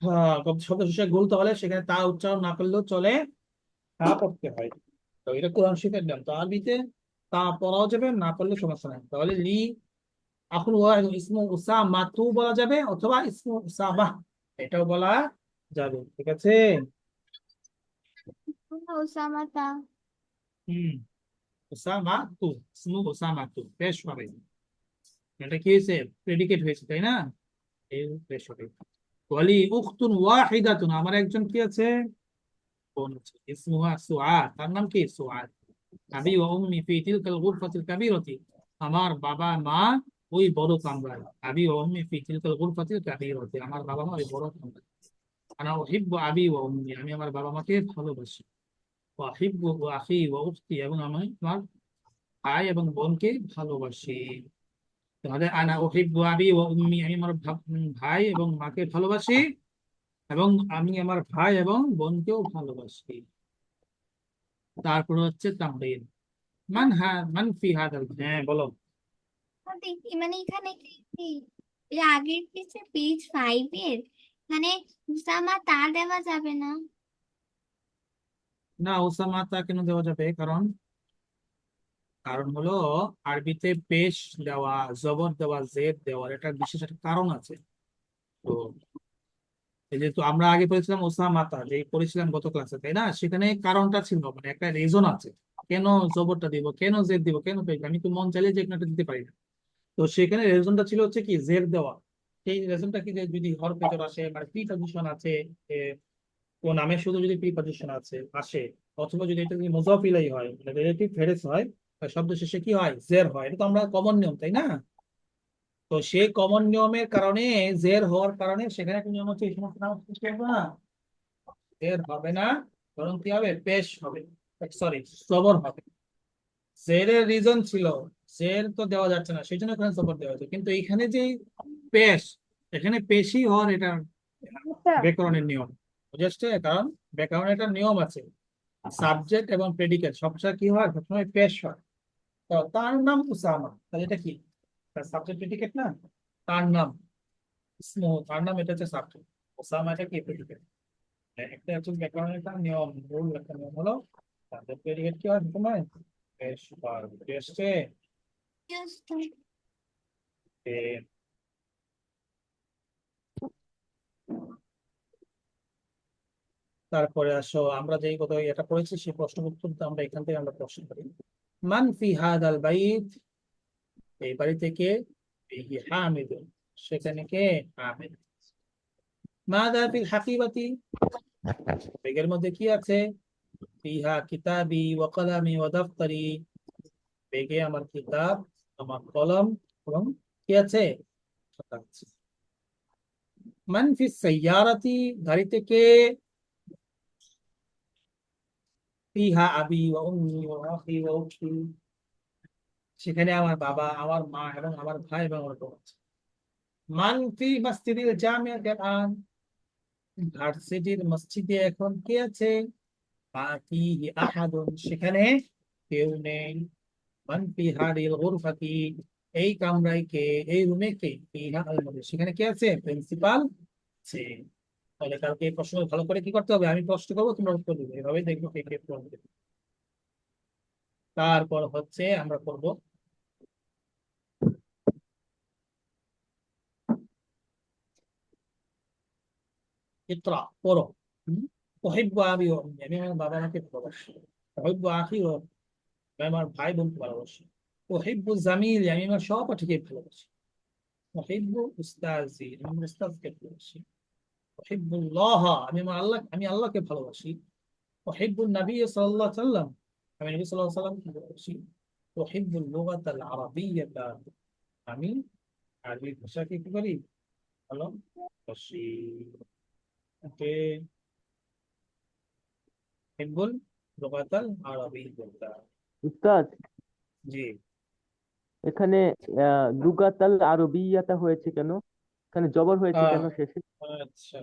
হ্যাঁ, শব্দ শেষে গোলতা হলে সেখানে তা উচ্চারণ না করলেও চলে, তা পড়তে হয়। তো এটা কোরআন শরীফের নিয়ম। তো আরবিতে তা পড়াও যাবে, না পড়লে সমস্যা নাই। তাহলে লি আখুল ওয়াহিদ ইসমু উসামা তু বলা যাবে, অথবা ইসমু উসামা এটাও বলা যাবে। ঠিক আছে। উসামা তা। হুম, ওসামা তু, ইসমু ওসামা তু, বেশ হবে। এটা কি হয়েছে, প্রেডিকেট হয়েছে, তাই না? এই বেশ হবে। ওয়ালি উখতুন ওয়াহিদাতুন, আমার একজন কি আছে, বোন আছে। ইসমুহা সুআদ, তার নাম কি, সুআদ। আবি ওয়া উম্মি ফি তিলকাল গুরফাতিল কাবীরাতি, আমার বাবা মা ওই বড় কামরায়। আবি ওয়া উম্মি ফি তিলকাল গুরফাতিল কাবীরাতি, আমার বাবা মা ওই বড় কামরায়। আনা উহিব্বু আবি ওয়া উম্মি, আমি আমার বাবা মাকে ভালোবাসি। ওয়া উহিব্বু আখি ওয়া উখতি, এবং আমি আমার ভাই এবং বোনকে ভালোবাসি। তাহলে আনা উহিব্বু আবি ওয়া উম্মি, আমি আমার ভাই এবং মাকে ভালোবাসি, এবং আমি আমার ভাই এবং বোনকেও ভালোবাসি। তারপর হচ্ছে তামরিন। মান ফি হাদাল, হ্যাঁ বলো। দেখি মানে এখানে কি এই আগের পেজে পেজ 5 এর মানে উসামা তা দেওয়া যাবে না? না, ওসামা তা কেন দেওয়া যাবে, কারণ কারণ হলো আরবিতে পেশ দেওয়া, জবর দেওয়া, জেদ দেওয়ার একটা বিশেষ একটা কারণ আছে। তো এই যেহেতু আমরা আগে পড়েছিলাম ওসামাতা, যে পড়েছিলাম গত ক্লাসে, তাই না? সেখানে কারণটা ছিল, মানে একটা রিজন আছে কেন জবরটা দিব, কেন জেদ দিব, কেন পেশ। আমি তো মন চাইলে যে কোনো একটা দিতে পারি না। তো সেখানে রিজনটা ছিল হচ্ছে কি জের দেওয়া। সেই রিজনটা কি, যে যদি হর পেজর আসে, মানে প্রিপজিশন আছে, এ, কোন নামে শুধু যদি প্রিপজিশন আছে আসে, অথবা যদি এটা যদি মুজাফ ইলাইহি হয়, মানে রিলেটিভ ফ্রেজ হয়, তাহলে শব্দ শেষে কি হয়, জের হয়। এটা তো আমরা কমন নিয়ম, তাই না? তো সেই কমন নিয়মের কারণে, জের হওয়ার কারণে সেখানে একটা নিয়ম হচ্ছে এই সমস্ত নাম সৃষ্টি হবে না, জের হবে না, বরং কি হবে, পেশ হবে, সরি জবর হবে। জেরের রিজন ছিল, জের তো দেওয়া যাচ্ছে না, সেই জন্য এখানে জবর দেওয়া হয়েছে। কিন্তু এখানে যে পেশ, এখানে পেশই হওয়ার এটা ব্যাকরণের নিয়ম, বুঝেছে? কারণ ব্যাকরণের একটা নিয়ম আছে, সাবজেক্ট এবং প্রেডিকেট সবসময় কি হয়, সবসময় পেশ হয়। তো তার নাম উসামা, তাহলে এটা কি, সাবজেক্ট প্রেডিকেট না? তার নাম ইসমুহু, তার নাম, এটা হচ্ছে সাবজেক্ট। উসামা এটা কি, প্রেডিকেট। একটা হচ্ছে ব্যাকরণের একটা নিয়ম, রুল একটা নিয়ম হলো তাদের প্রেডিকেট কি হয় সবসময় পেশ হয়। বুঝেছে? এ, তারপরে আসো আমরা যেই কথা এটা পড়েছি সেই প্রশ্ন উত্তর আমরা এখান থেকে আমরা প্রশ্ন করি। মান ফি হাদাল বাইত, এই বাড়ি থেকে হামিদ, সেখানে কে, হামিদ। মাযা ফিল হাকিবাতি, ব্যাগের মধ্যে কি আছে, ফিহা কিতাবি ওয়া কলামি ওয়া দাফতারি, ব্যাগে আমার কিতাব, আমার কলম এবং কি আছে, খাতা আছে। মান ফিস সাইয়ারাতি, গাড়িতে কে, ফিহা আবি ওয়া উম্মি ওয়া আখি ওয়া উখতি, সেখানে আমার বাবা, আমার মা এবং আমার ভাই এবং আমার বোন আছে। মান ফি মসজিদিল জামিআত আন, ভার্সিটির মসজিদে এখন কে আছে, মা ফিহি আহাদুন, সেখানে কেউ নেই। মান ফি হাদিল গুরফাতি, এই কামরায় কে, এই রুমে কে, ফিহা আল মুদির, সেখানে কে আছে, প্রিন্সিপাল আছে। তাহলে কালকে এই প্রশ্ন ভালো করে কি করতে হবে, আমি প্রশ্ন করবো, তোমরা উত্তর দিবে, এভাবে দেখবো কে কে করবে। তারপর হচ্ছে আমরা করব ইকরা, পড়ো। ওহিব্বু আবি ওয়া উম্মি, আমি আমার বাবা মাকে ভালোবাসি। ওহিব্বু আখি ওয়া উম্মি, আমি আমার ভাই বোনকে ভালোবাসি। ওহিব্বু জামিলি, আমি আমার সহপাঠীকে ভালোবাসি। ওহিব্বু উস্তাজি, আমি আমার উস্তাদকে ভালোবাসি। ওহিব্বুল্লাহ, আমি আল্লাহকে ভালোবাসি। ওহিব্বুন নবী সাল্লাল্লাহু আলাইহি সাল্লাম, আমি নবী সাল্লাল্লাহু আলাইহি সাল্লামকে ভালোবাসি। ওহিব্বুল লুগাতাল আরাবিয়্যাতা, আমি আরবি ভাষাকে কি করি, ভালোবাসি। ওকে, ওহিব্বুল লুগাতাল আরাবিয়্যাতা। উস্তাদ, জি, এখানে লুগাতাল আরবিয়াতা হয়েছে কেন? এখানে জবর হয়েছে আহ, কেন শেষে? আচ্ছা,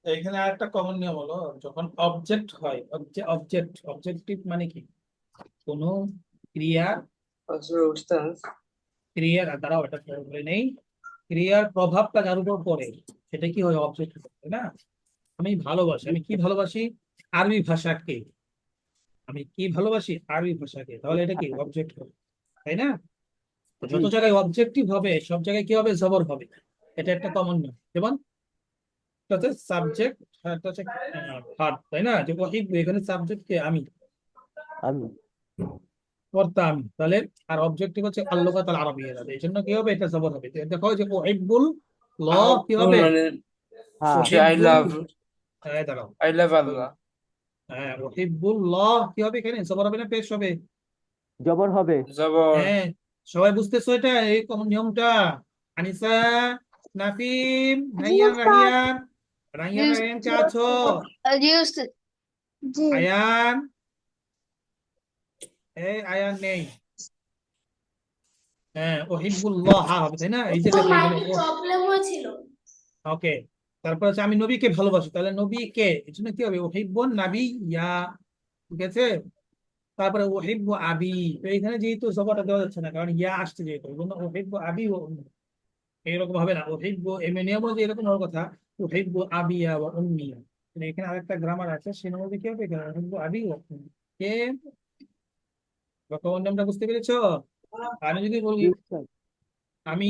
এখানে আরেকটা কমন নিয়ম হলো, যখন অবজেক্ট হয়, অবজেক্টিভ মানে কি, কোনো ক্রিয়া, আসলে উস্তাদ, দ্বারা ওটা বলে নেই, ক্রিয়ার প্রভাবটা যার উপর পড়ে সেটা কি হয়, অবজেক্ট, তাই না? আমি ভালোবাসি, আমি কি ভালোবাসি, আরবি ভাষাকে। আমি কি ভালোবাসি, আরবি ভাষাকে, তাহলে এটা কি অবজেক্ট হবে, তাই না? তো জি। যত জায়গায় অবজেক্টিভ হবে সব জায়গায় কি হবে, জবর হবে। এটা একটা কমন নিয়ম। যেমন এটা হচ্ছে সাবজেক্ট, এটা হচ্ছে ভার্ব, তাই না? যে ওয়াহিদ, এখানে সাবজেক্ট কে, আমি, আমি কর্তা আমি, তাহলে আর অবজেক্টিভ হচ্ছে আল্লুগাত আল আরাবিয়্যা, এই জন্য কি হবে, এটা জবর হবে। দেখো যে ওহিব্বুল ল, কি আহাব্বুল হবে, মানে হ্যাঁ। আই ওহিব্বুল, লাভ, দাঁড়াও, আই লাভ আল্লাহ। হ্যাঁ ওহিব্বুল ল, কি হবে এখানে, জবর হবে না পেশ হবে? জবর হবে। জবর। হ্যাঁ, সবাই বুঝতেছো এটা, এই কোন নিয়মটা? আনিসা, নাফিম, জি নাইয়ান, উস্তাদ। রাহিয়ান, রাহিয়ান, Yes, রাহিয়ান কে আছো, জি উস্তাদ। জি। আয়ান, এই আয়ান নেই। হ্যাঁ ওহিব্বুল্লাহ হবে, তাই না? এই যে দেখো এখানে প্রবলেম হয়েছিল। ওকে। তারপর হচ্ছে আমি নবীকে ভালোবাসি, তাহলে নবীকে, এই জন্য কি হবে, ওহিব্বুন নাবী ইয়া, ঠিক আছে? তারপরে ওহিব্বু আবি, তো এখানে যেহেতু জবরটা দেওয়া যাচ্ছে না, কারণ ইয়া আসছে যেহেতু, এই জন্য ওহিব্বু আবি ও উম্মি। এইরকম হবে না, ওহিব্বু এমনি নিয়ম অনুযায়ী এরকম হওয়ার কথা, ওহিব্বু আবিয়া ওয়া উম্মিয়া। কিন্তু এখানে আরেকটা গ্রামার আছে, সে মধ্যে কি হবে, এখানে ওহিব্বু আবি ওয়া উম্মি, কে, কমন নামটা বুঝতে পেরেছো? আমি যদি বলি জি স্যার। আমি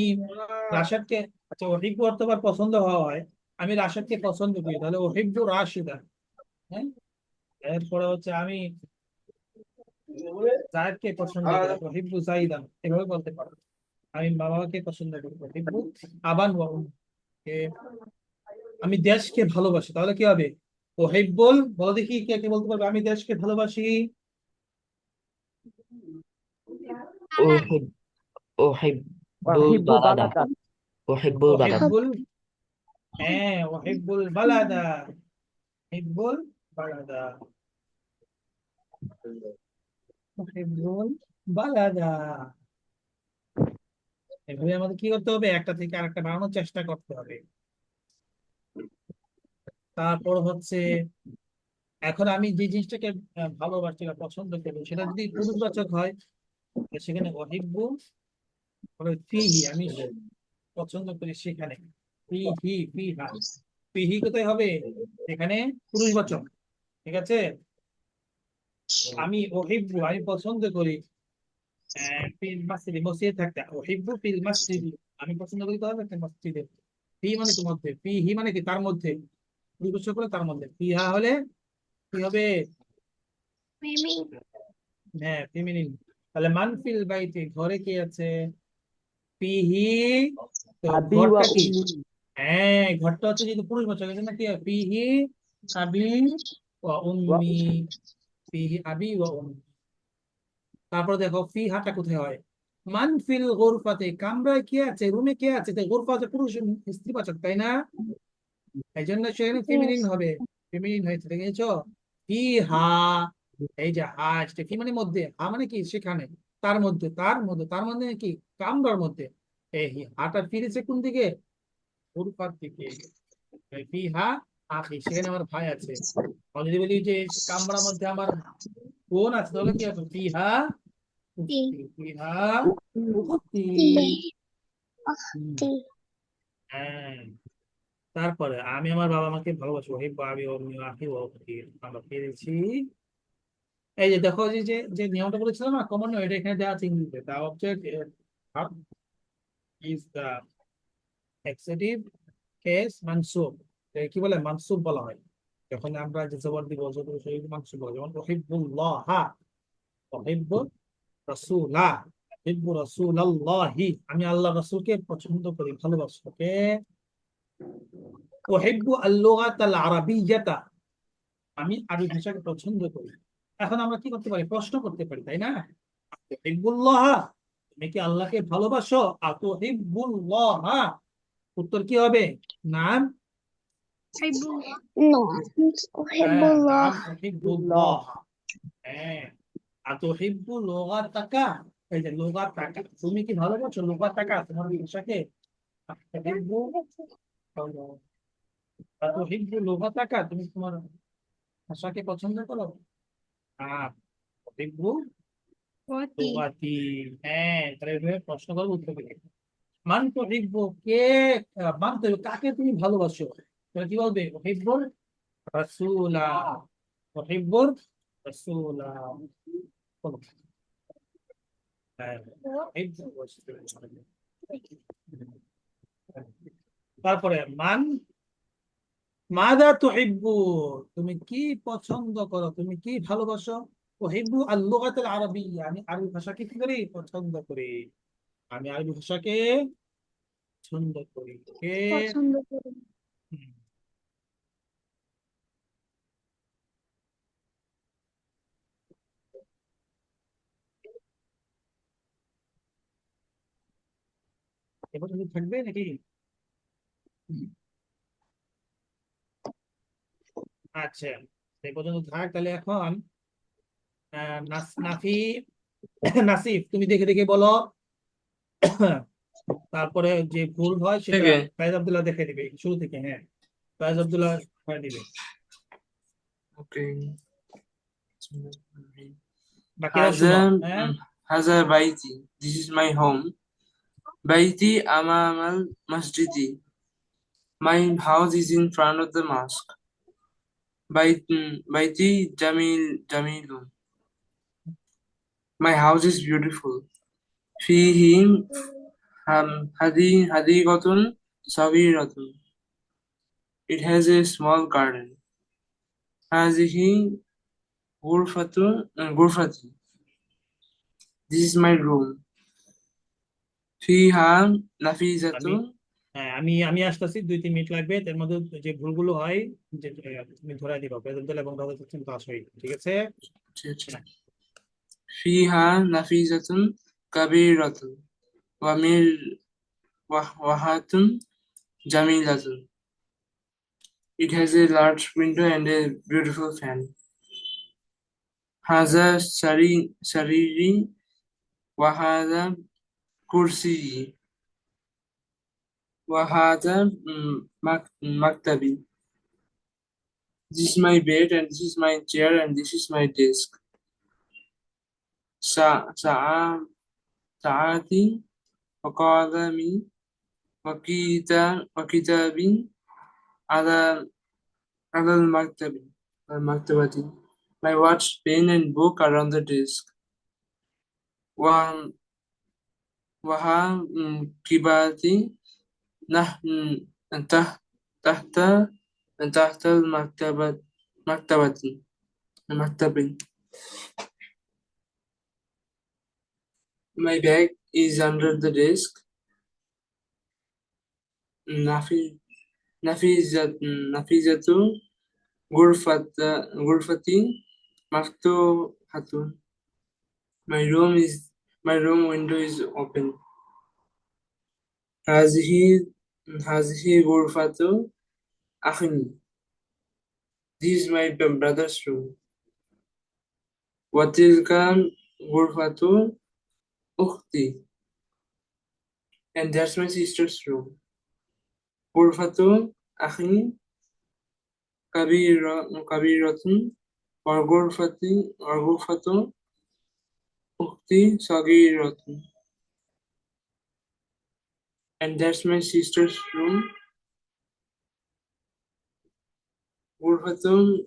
রাশাদকে, আচ্ছা ওহিব্বু অর্থবার পছন্দ হওয়া হয়, আমি রাশাদকে পছন্দ করি, তাহলে ওহিব্বু রাশিদা। হ্যাঁ, এরপরে হচ্ছে আমি জায়েদকে পছন্দ করি, ওহিব্বু জাইদান, এভাবে বলতে পারো। আমি বাবাকে পছন্দ করি, ওহিব্বু আবান ওয়া উম্মি। এ, আমি দেশকে ভালোবাসি, তাহলে কি হবে? ওহিব্বুল, বলো দেখি কে কে বলতে পারবে আমি দেশকে ভালোবাসি? أحب أحب أحب البلد البلد. أحب البلد ওহিব্বুল, হ্যাঁ ওহিব্বুল বালাদা, ওহিব্বুল বালাদা, ওহিব্বুল বালাদা। এভাবে আমাদের কি করতে হবে, একটা থেকে আরেকটা বানানোর চেষ্টা করতে হবে। তারপর হচ্ছে এখন আমি যে জিনিসটাকে ভালোবাসি বা পছন্দ করি, সেটা যদি পুরুষবাচক হয়, সেখানে অহিব্বু, ফিহি আমি পছন্দ করি, সেখানে ফিহি ফিহা, ফিহি কোথায় হবে? এখানে পুরুষবাচক। ঠিক আছে, আমি অহিব্বু আমি পছন্দ করি ফিল মাসজিদি, মসজিদে থাকতে, অহিব্বু ফিল মাসজিদি, আমি পছন্দ করি তাহলে একটা মসজিদে। ফি মানে কি মধ্যে, ফিহি মানে কি তার মধ্যে, পুরুষবাচক হলে তার মধ্যে, ফিহা হলে কি হবে? মিমি হ্যাঁ ফেমিনিন। তাহলে মানফিল বাইতে, ঘরে কে আছে? পিহি, তো أبي ঘরটা কি? وأمي. হ্যাঁ ঘরটা হচ্ছে যেহেতু পুরুষ বাচক, এই জন্য কি হয়? পিহি আবি ওয়া উম্মি, وأمي. পিহি আবি ওয়া উম্মি। তারপর দেখো ফি হাটা কোথায় হয়? মানফিল গোরফাতে, কামরায় কে আছে, রুমে কে আছে, তো গোরফা হচ্ছে পুরুষ স্ত্রী বাচক, তাই না? এই জন্য সেখানে ফেমিনিন ইয়েস হবে, ফেমিনিন হয়েছে, দেখেছো? ফি হা, এই যে হা আসছে ফি মানে মধ্যে, হা মানে কি সেখানে, তার মধ্যে, তার মধ্যে, তার মধ্যে কি কামরার মধ্যে, এই হাটা ফিরেছে কোন দিকে? উরফার দিকে। এই ফি হা আখি, সেখানে আমার ভাই আছে। আমি যদি বলি যে কামরার মধ্যে আমার বোন আছে, তাহলে কি হবে? ফি হা টি উখতি, ফি হা উখতি। টি হুম, টি হ্যাঁ। তারপরে আমি আমার বাবা মাকে ভালোবাসি, ওহিব আমি অমনি আখি ও উখতি, আমরা পেরেছি। এই যে দেখো যে যে যে নিয়মটা বলেছিলাম না কমন, এটা এখানে দেওয়া আছে ইংরেজিতে, দা অবজেক্ট ইজ দা এক্সেটিভ কেস মানসুব। কি বলে মানসুব বলা হয় যখন আমরা যে জবর দিব, জবর সেই মানসুব বলা হয়। যেমন উহিব্বুল্লাহ, উহিব্বু রাসূলা, উহিব্বু রাসূলাল্লাহি, আমি আল্লাহ রাসূলকে পছন্দ করি, ভালোবাসি। ওকে, উহিব্বু আল-লুগাতাল আরাবিয়্যাতা, আমি আরবি ভাষাকে পছন্দ করি। এখন আমরা কি করতে পারি? প্রশ্ন করতে পারি, তাই না? তুহিব্বুল্লাহ, তুমি কি আল্লাহকে ভালোবাসো? আতুহিব্বুল্লাহ, উত্তর কি হবে? নাম, নো হ্যাঁ উহিব্বুল্লাহ নাম الله. উহিব্বুল্লাহ। হ্যাঁ, আতুহিব্বু লুগাতাকা, এই যে লুগাতাকা, তুমি কি ভালোবাসো লুগাতাকা, তোমার ভাষাকে? আতুহিব্বু, আতুহিব্বু লুগাতাকা, তুমি তোমার ভাষাকে পছন্দ করো? হ্যাঁ, আতুহিব্বু ওয়াতি লুগাতি। হ্যাঁ, তাহলে এভাবে প্রশ্ন করবো, উত্তর দিবে। মান তুহিব্বু, কে মান তুহিব্বু, কাকে তুমি ভালোবাসো? তাহলে কি বলবে? উহিব্বুর রাসূলা, উহিব্বুর রাসূলা। বলো। হ্যাঁ, উহিব্বুর রাসূলা। তারপরে মান, মাদা তুহিব্বু, তুমি কি পছন্দ করো, তুমি কি ভালোবাসো? উহিব্বু আল-লুগাতাল আরাবিয়্যা, আমি আরবি ভাষাকে কি করি? পছন্দ করি, আমি আরবি ভাষাকে পছন্দ করি। কে? পছন্দ করি। হুম, এ পর্যন্ত থাকবে নাকি? আচ্ছা, এই পর্যন্ত থাক তাহলে। এখন নাফি, নাসিফ, তুমি দেখে দেখে বলো। তারপরে যে ভুল হয় সেটা থেকে ফায়েজ আব্দুল্লাহ দেখে দিবে শুরু থেকে। হ্যাঁ, ফায়েজ আব্দুল্লাহ হয়ে দিবে, ওকে। বাকিরাও হাজা শুনো। হ্যাঁ, হাজা বাইতি, দিস ইজ মাই হোম। বাইতি আমামাল মসজিদি, my house is in front of the mosque. বাইতি জামিলুন। My house is beautiful. فيه حديقة صغيرة. It has a small garden. هذه غرفتي. This is my room. فيها نافذة. হ্যাঁ, আমি আসতেছি, 2-3 মিনিট লাগবে, এর মধ্যে যে ভুলগুলো হয় যে তুমি ধরে দিবা প্রেজেন্ট এবং দাদা কিন্তু আসোই, ঠিক আছে? হ্যাঁ। فيها نافذة كبيرة ومروحة جميلة. It has a large window and a beautiful fan. هذا سريري وهذا كرسيي وهذا مكتبي. This is my bed and this is my chair and this is my desk. ساعتي وقلمي وكتابي على المكتبة. My watch, pen and book are on the desk. وها كتابي تحت تحت تحت المكتبة. My bag is under the desk. نافذة غرفتي مفتوحة. My room window is open. هذه غرفة أخي. This is my brother's room. وتلك غرفة أختي. And that's my sister's room. غرفة أخي كبيرة وغرفة أختي صغيرة. And that's my sister's room. غرفة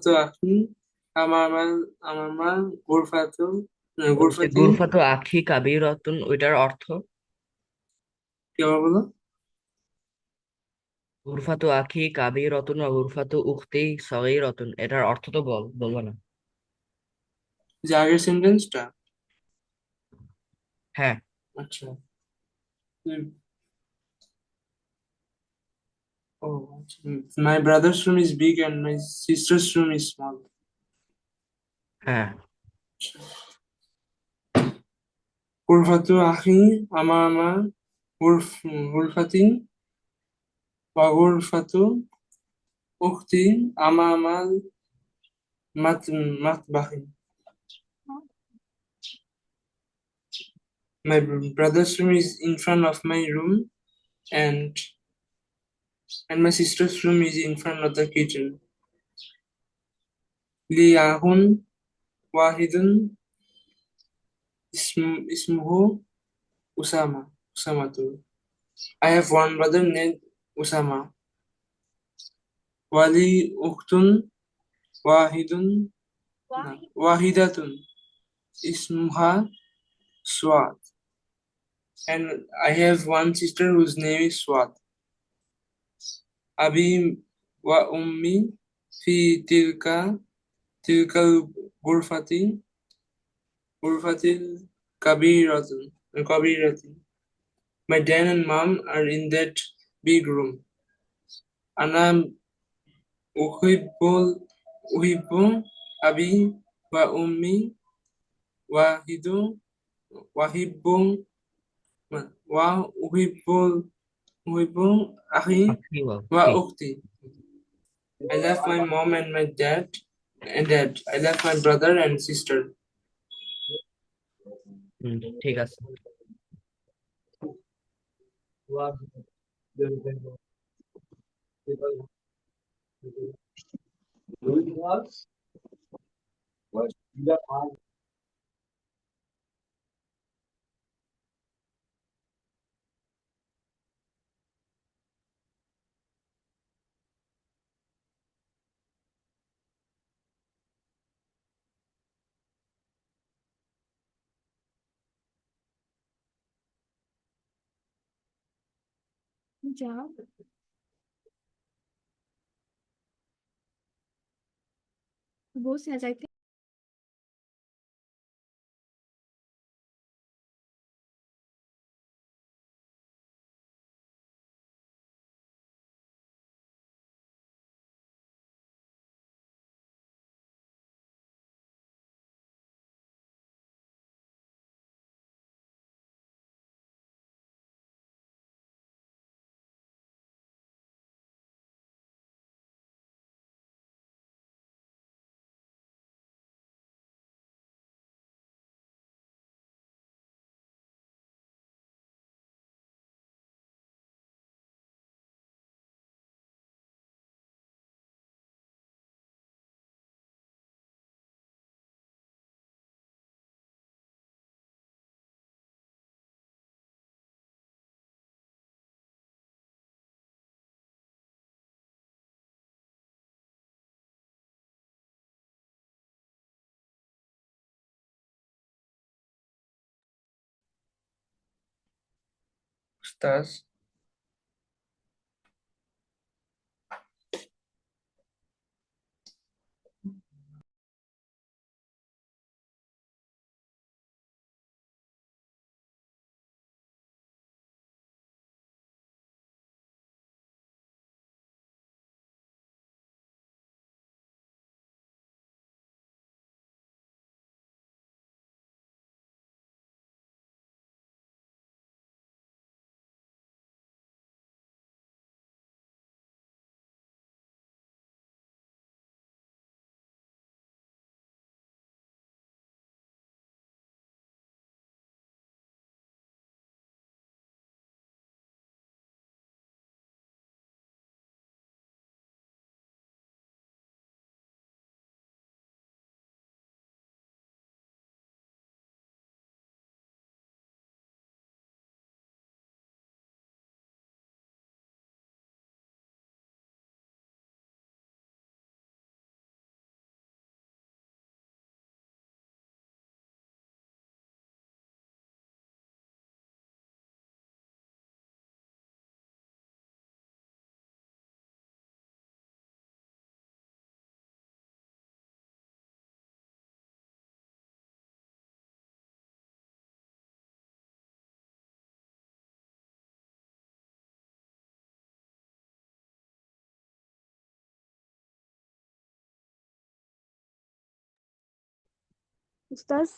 أخي أمام غرفتي. গুরফাতু আখি কাবীরাতুন, ওইটার অর্থ? কি আবার বলো? গুরফাতু আখি কাবীরাতুন ওয়া গুরফাতু উখতি সগীরাতুন, এটার অর্থ তো বলবো না? যে আগের সেন্টেন্সটা? হ্যাঁ। আচ্ছা। Oh, my brother's room is big and my sister's room is small. হ্যাঁ। غرفة أخي أمام غرفتي وغرفة أختي أمام المطبخ. My brother's room is in front of my room and my sister's room is in front of the kitchen. لي أخ واحد اسمه أسامة. I have one brother named Usama. ولي أخت واحدة اسمها Swat. And I have one sister whose name is Swat. أبي وأمي في تلك الغرفة كبيرة. My dad and mom are in that big room. أنا أحب أبي وأمي وأحب أخي আখি ওয়া উখতি। وأختي. I love my mom and my dad. I love my brother and sister. ঠিক আছে। যাও বলছি না যাইতে উস্তাজ উস্তাজ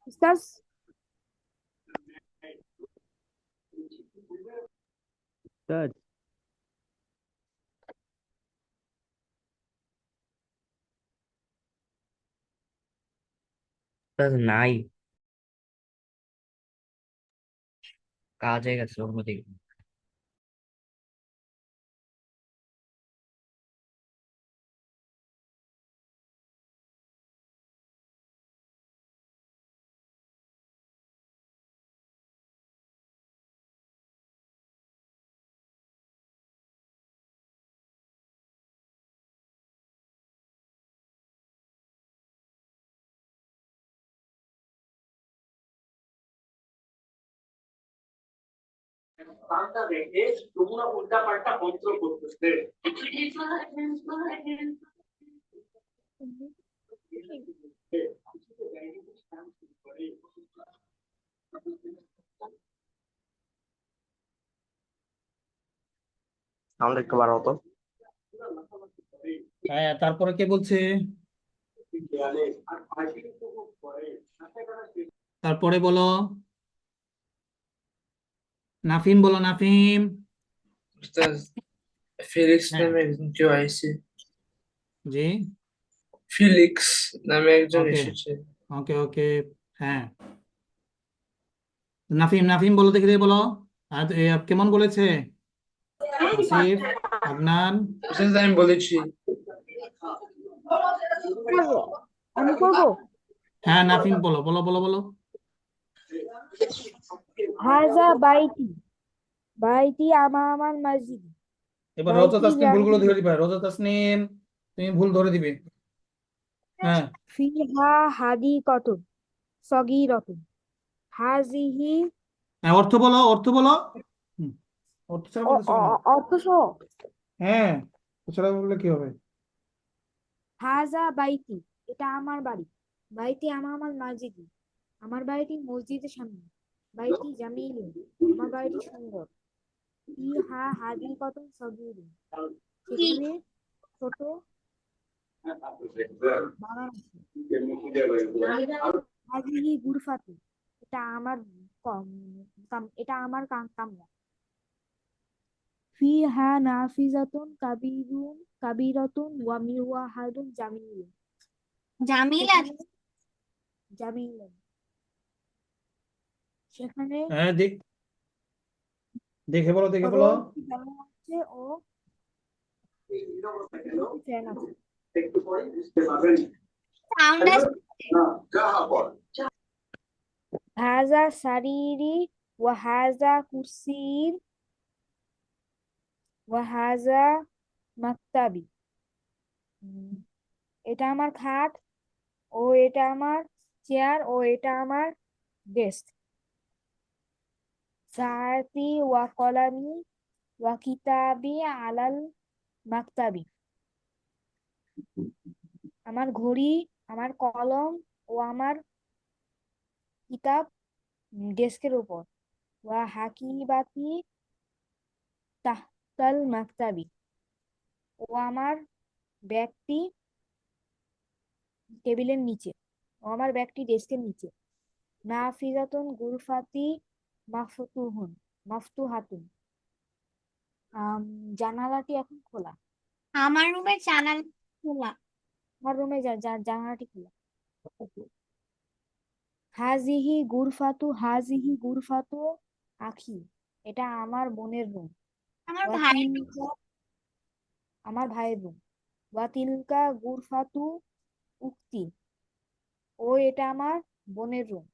উস্তাজ উস্তাদ উস্তাদ নাই, কাজে গেছে অন্যদিকে। সাউন্ড একটু বাড়াও তো। হ্যাঁ, তারপরে কে বলছে? তারপরে বলো, নাফিম বলো, নাফিম। উস্তাজ ফেলিক্স হ্যাঁ, নামে একজন কেউ আইছে। জি, ফিলিক্স নামে একজন ওকে, এসেছে। ওকে, ওকে। হ্যাঁ, নাফিম, নাফিম বলো, দেখে দিয়ে বলো। আর কেমন বলেছে? আসিফ, আদনান। উস্তাজ আমি বলেছি। করবো আমি করবো হ্যাঁ, নাফিম বলো, বলো, বলো, বলো। হাজা বাইতি, বাইতি আমার মসজিদ, এবার রোজা বাইতি তাসনিম ভুলগুলো জামিল, ধরে দিবা। রোজা তাসনিম তুমি ভুল ধরে দিবে। হ্যাঁ, ফিহা হাদিকাতুন সগীরাতুন, হাজিহি হ্যাঁ, অর্থ বলো, অর্থ বলো। হুম, অর্থ ছাড়া বলতেছো কেন? অর্থ সহ, হ্যাঁ, অর্থ ছাড়া বললে কি হবে? হাজা বাইতি, এটা আমার বাড়ি, বাইতি আমার মসজিদ, আমার বাড়িটি মসজিদের সামনে, বাড়িটি জামিল, আমার বাড়িটি সুন্দর, ফিহা হাদিকাতুন সগীরাতুন, সেখানে ছোট বাগান আছে, হাজিহি গুরফাতি, এটা আমার এটা আমার কামরা, ফিহা নাফিজাতুন কাবিরাতুন ওয়া মিওয়াহাদুন জামিলুন, জামিলা সেখানে জামিলুন, সেখানে হ্যাঁ, দেখে বলো, দেখে বড় বলো। একটি জামা আছে ও একটি ফ্যান আছে। সাউন্ড হাজা সারিরি ওয়া হাজা কুরসির ওয়া হাজা মাকতাবি, উম, এটা আমার খাট, ও এটা আমার চেয়ার, ও এটা আমার ডেস্ক, সাআতি ওয়া কলামি ওয়া কিতাবি আলাল মাকতাবি, আমার ঘড়ি, আমার কলম ও আমার কিতাব ডেস্কের উপর, ওয়া হাকিবাতি তাহতাল মাকতাবি, ও আমার ব্যাগটি টেবিলের নিচে, ও আমার ব্যাগটি ডেস্কের নিচে, নাফিজাতুন গুরফাতি মাফতুহাতুন, জানালাটি এখন খোলা, আমার রুমের জানালা খোলা। আমার রুমে জানালাটি খোলা, হাজিহি গুরফাতু আখি, এটা আমার বোনের রুম, আমার ভাই ওয়াতিলকা আমার ভাইয়ের রুম, ওয়াতিলকা গুরফাতু উক্তি, ও এটা আমার বোনের রুম,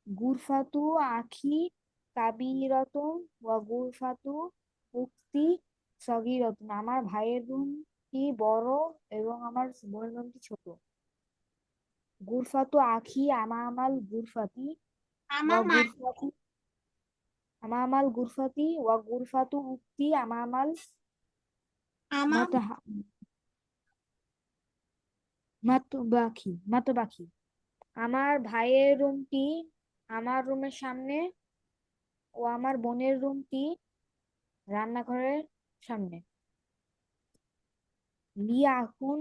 গুরফাতু আখি কাবিরাতুন ওয়া গুরফাতু উক্তি সগীরাতুন, আমার ভাইয়ের রুমটি বড় এবং আমার বোনের রুমটি ছোট, গুরফাতু আখি আমামাল গুরফাতি আমার ওয়া মা গুরফাতি আমামাল গুরফাতি ওয়া গুরফাতু উক্তি আমামাল আমার মাতাহা মাতবাখি, আমার ভাইয়ের রুমটি আমার রুমের সামনে ও আমার বোনের রুমটি রান্নাঘরের সামনে, লিয়াকুন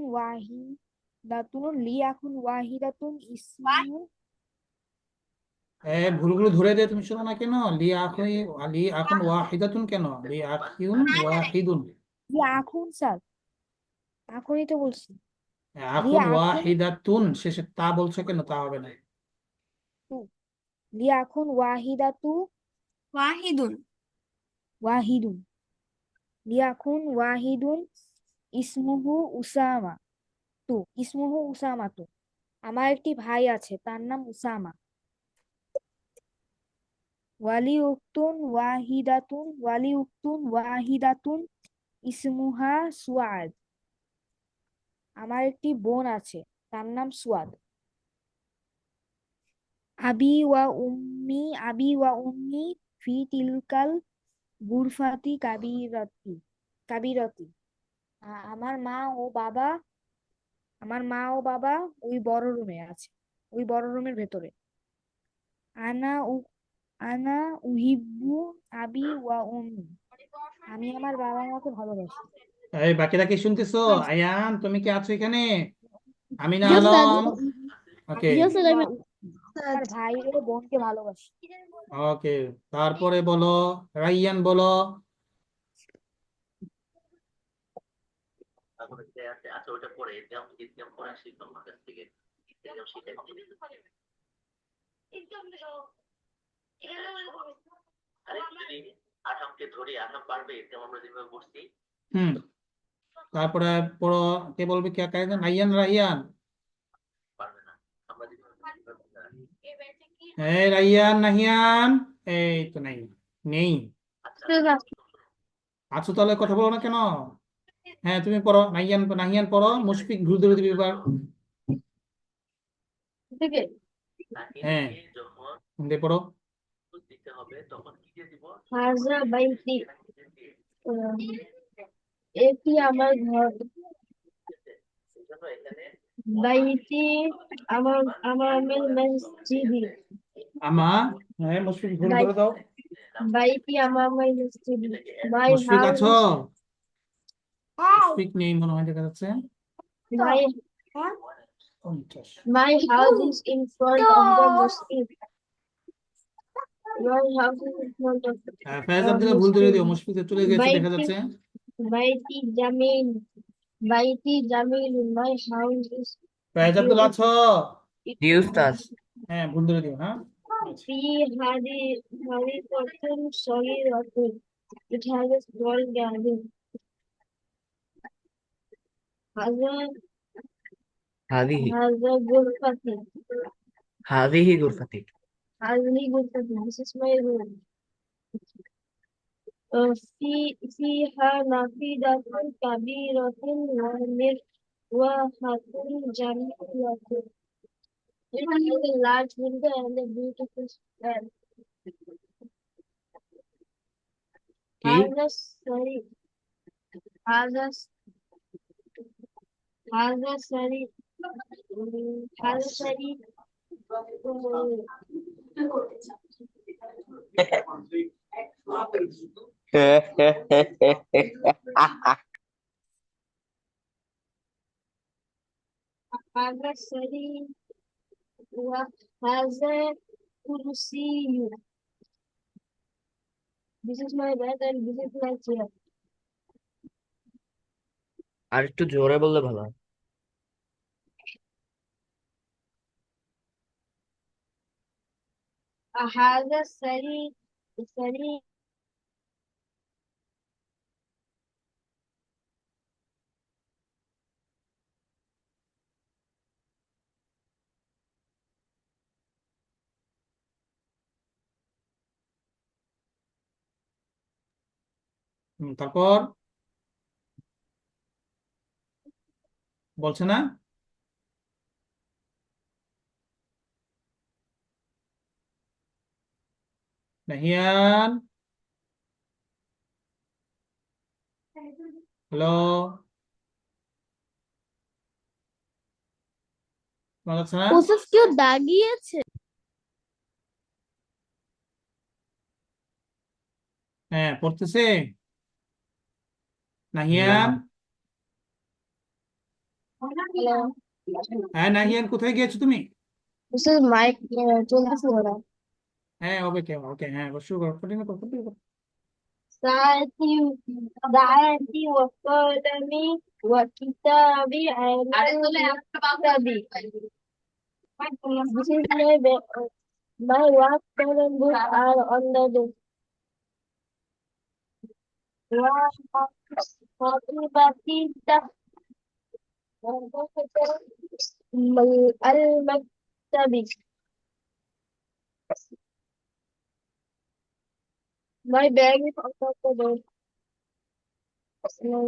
ওয়াহিদাতুন ইসমু, ভুলগুলো ধরে দিয়ে তুমি শোনো না কেন? লি আখুন ওয়াহিদাতুন কেন? লি আখিউন ওয়াহিদুন। লিয়াকুন স্যার, এখনই তো বলছি, আখুন লিয়াকুন ওয়াহিদাতুন শেষে তা বলছো কেন? তা হবে না। লিয়াকুন ওয়াহিদুন ওয়াহিদুন লিয়াকুন ওয়াহিদুন ইসমুহু উসামা ইসমুহু উসামা, আমার একটি ভাই আছে তার নাম উসামা, ওয়ালি উক্তুন ওয়াহিদাতুন ইসমুহা সুআদ, আমার একটি বোন আছে তার নাম সুয়াদ, আবি ওয়া উম্মি ফি তিলকাল গুরফাতি কাবিরতি, আমার মা ও বাবা ওই বড় রুমে আছে, ওই বড় রুমের ভেতরে, আনা উ আনা উহিব্বু আবি ওয়া উম্মি, আমি আমার বাবা মাকে ভালোবাসি, এই বাকিরা কি শুনতেছো? আয়ান, তুমি কি আছো এখানে? Amina Yes, sir. আলম। ওকে, Yes, sir. ওয়া আমার ভাই ও বোনকে ভালোবাসি, ওকে। তারপরে বলো, রাইয়ান বলো। হুম, তারপরে পড়ো। কে বলবে? কে রাইয়ান, রাইয়ান। এই রাইয়ান নাহিয়ান, এই তো নেই, নেই। আছো তাহলে কথা বলো না কেন? হ্যাঁ তুমি পড়ো, নাহিয়ান নাহিয়ান পড়ো, মুশফিক ভুল ধরে দিবি এবার। হ্যাঁ হিন্দে পড়ো। হাজা বাইতি, এটি আমার ঘর। বাইতি আমার আমার মসজিদি। আমা, হ্যাঁ মুশফিক ভুল বাই করে দাও। বাইতি আমার মসজিদি। মাই মুশফিক আছো? হাউস মুশফিক নেই মনে হয়, দেখা যাচ্ছে। মাই 50। my house is in front of the mosque. My house is in front of হ্যাঁ ফেজ the আব্দুল্লাহ ভুল ধরে দিও, mosque. মুশফিক চলে গেছে দেখা Baiti যাচ্ছে। Baiti Jamil. Baiti Jamil. My house is phase Abdullah আছো? জি উস্তাদ। হ্যাঁ ভুল ধরে দিও, হ্যাঁ। fi Hari Cotton solid water. It has a small garden. Hazar হাদিহি Hazar Gurfati. হাদিহি গুরফাতি। Hazli Gurfati. This is my room. فيها نافذة كبيرة ومروحة جميلة. It has a large window and a beautiful square. কি? هذا السرير هذا هذا سرير هذا سرير هذا سرير وهذا كرسي. This is my bed and this is my chair. আর একটু জোরে বললে ভালো হয়। هذا السرير তারপর বলছে না? Nahiyan, hello, শোনা যাচ্ছে না? ওসব কেউ দাগিয়েছে? হ্যাঁ পড়তেছে না, নাহিয়ান। Hello. হ্যাঁ নাহিয়ান, কোথায় গিয়েছো তুমি? This is my 24. হ্যাঁ ওকে ওকে, হ্যাঁ শুরু করো, কন্টিনিউ করো, কন্টিনিউ করো। ساعتي وقلمي وكتابي على كتابي. This is my work pen and book are on the desk. وخطيبتي تحت المكتب. My bag is on top of the desk.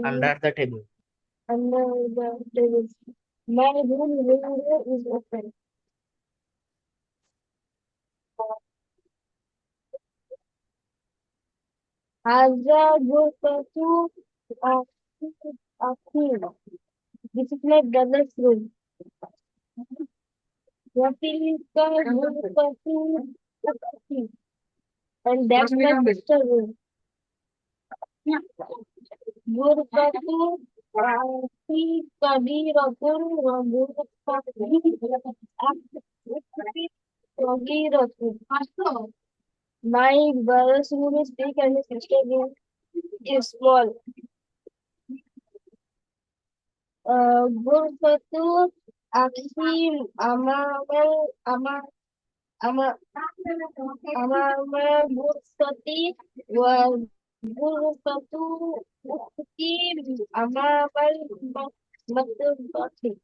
Under the table. Under the table. My room window is open. هذا غرفة أخي. This is my brother's room. وتلك غرفة أختي. And that's my sister's room. غرفة أختي كبيرة وغرفة أختي صغيرة. My brother's room is big and his sister's room is small. غرفة أخي أمام غرفتي وغرفة أختي أمام المكتبة.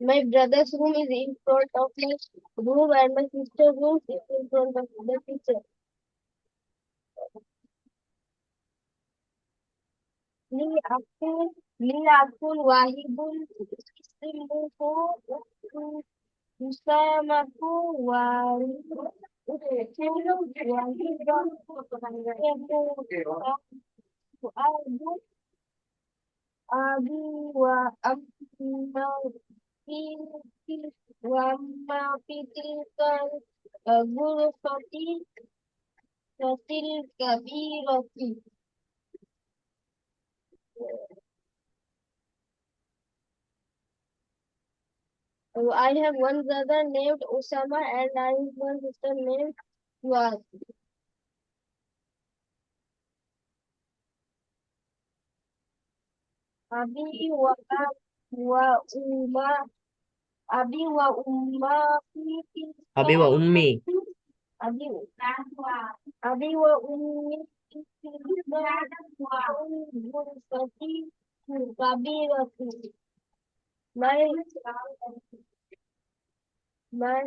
My brother's room is in front of my room and my sister's room is in front of the kitchen. Li Akul Wahidun Ismuhu Usamaku Wahidun Abi wa amma fi wa ma fi tilkal ghurfati fatil kabirati. I have one brother named Osama and I have one sister named Waz. Abi wa umma Abi wa umma fi আবি ওয়া উম্মি Abi Abi wa ummi fi ghurfati kabirati. My my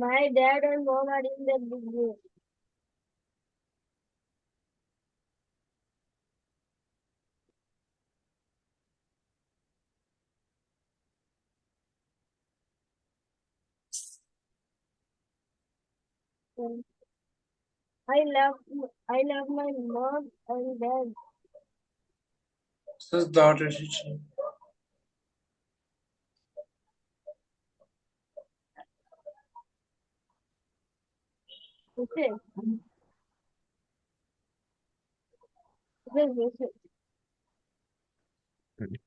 my dad and mom are in the big room. And I love my mom and dad. Sus daughter এসেছে Okay. Okay.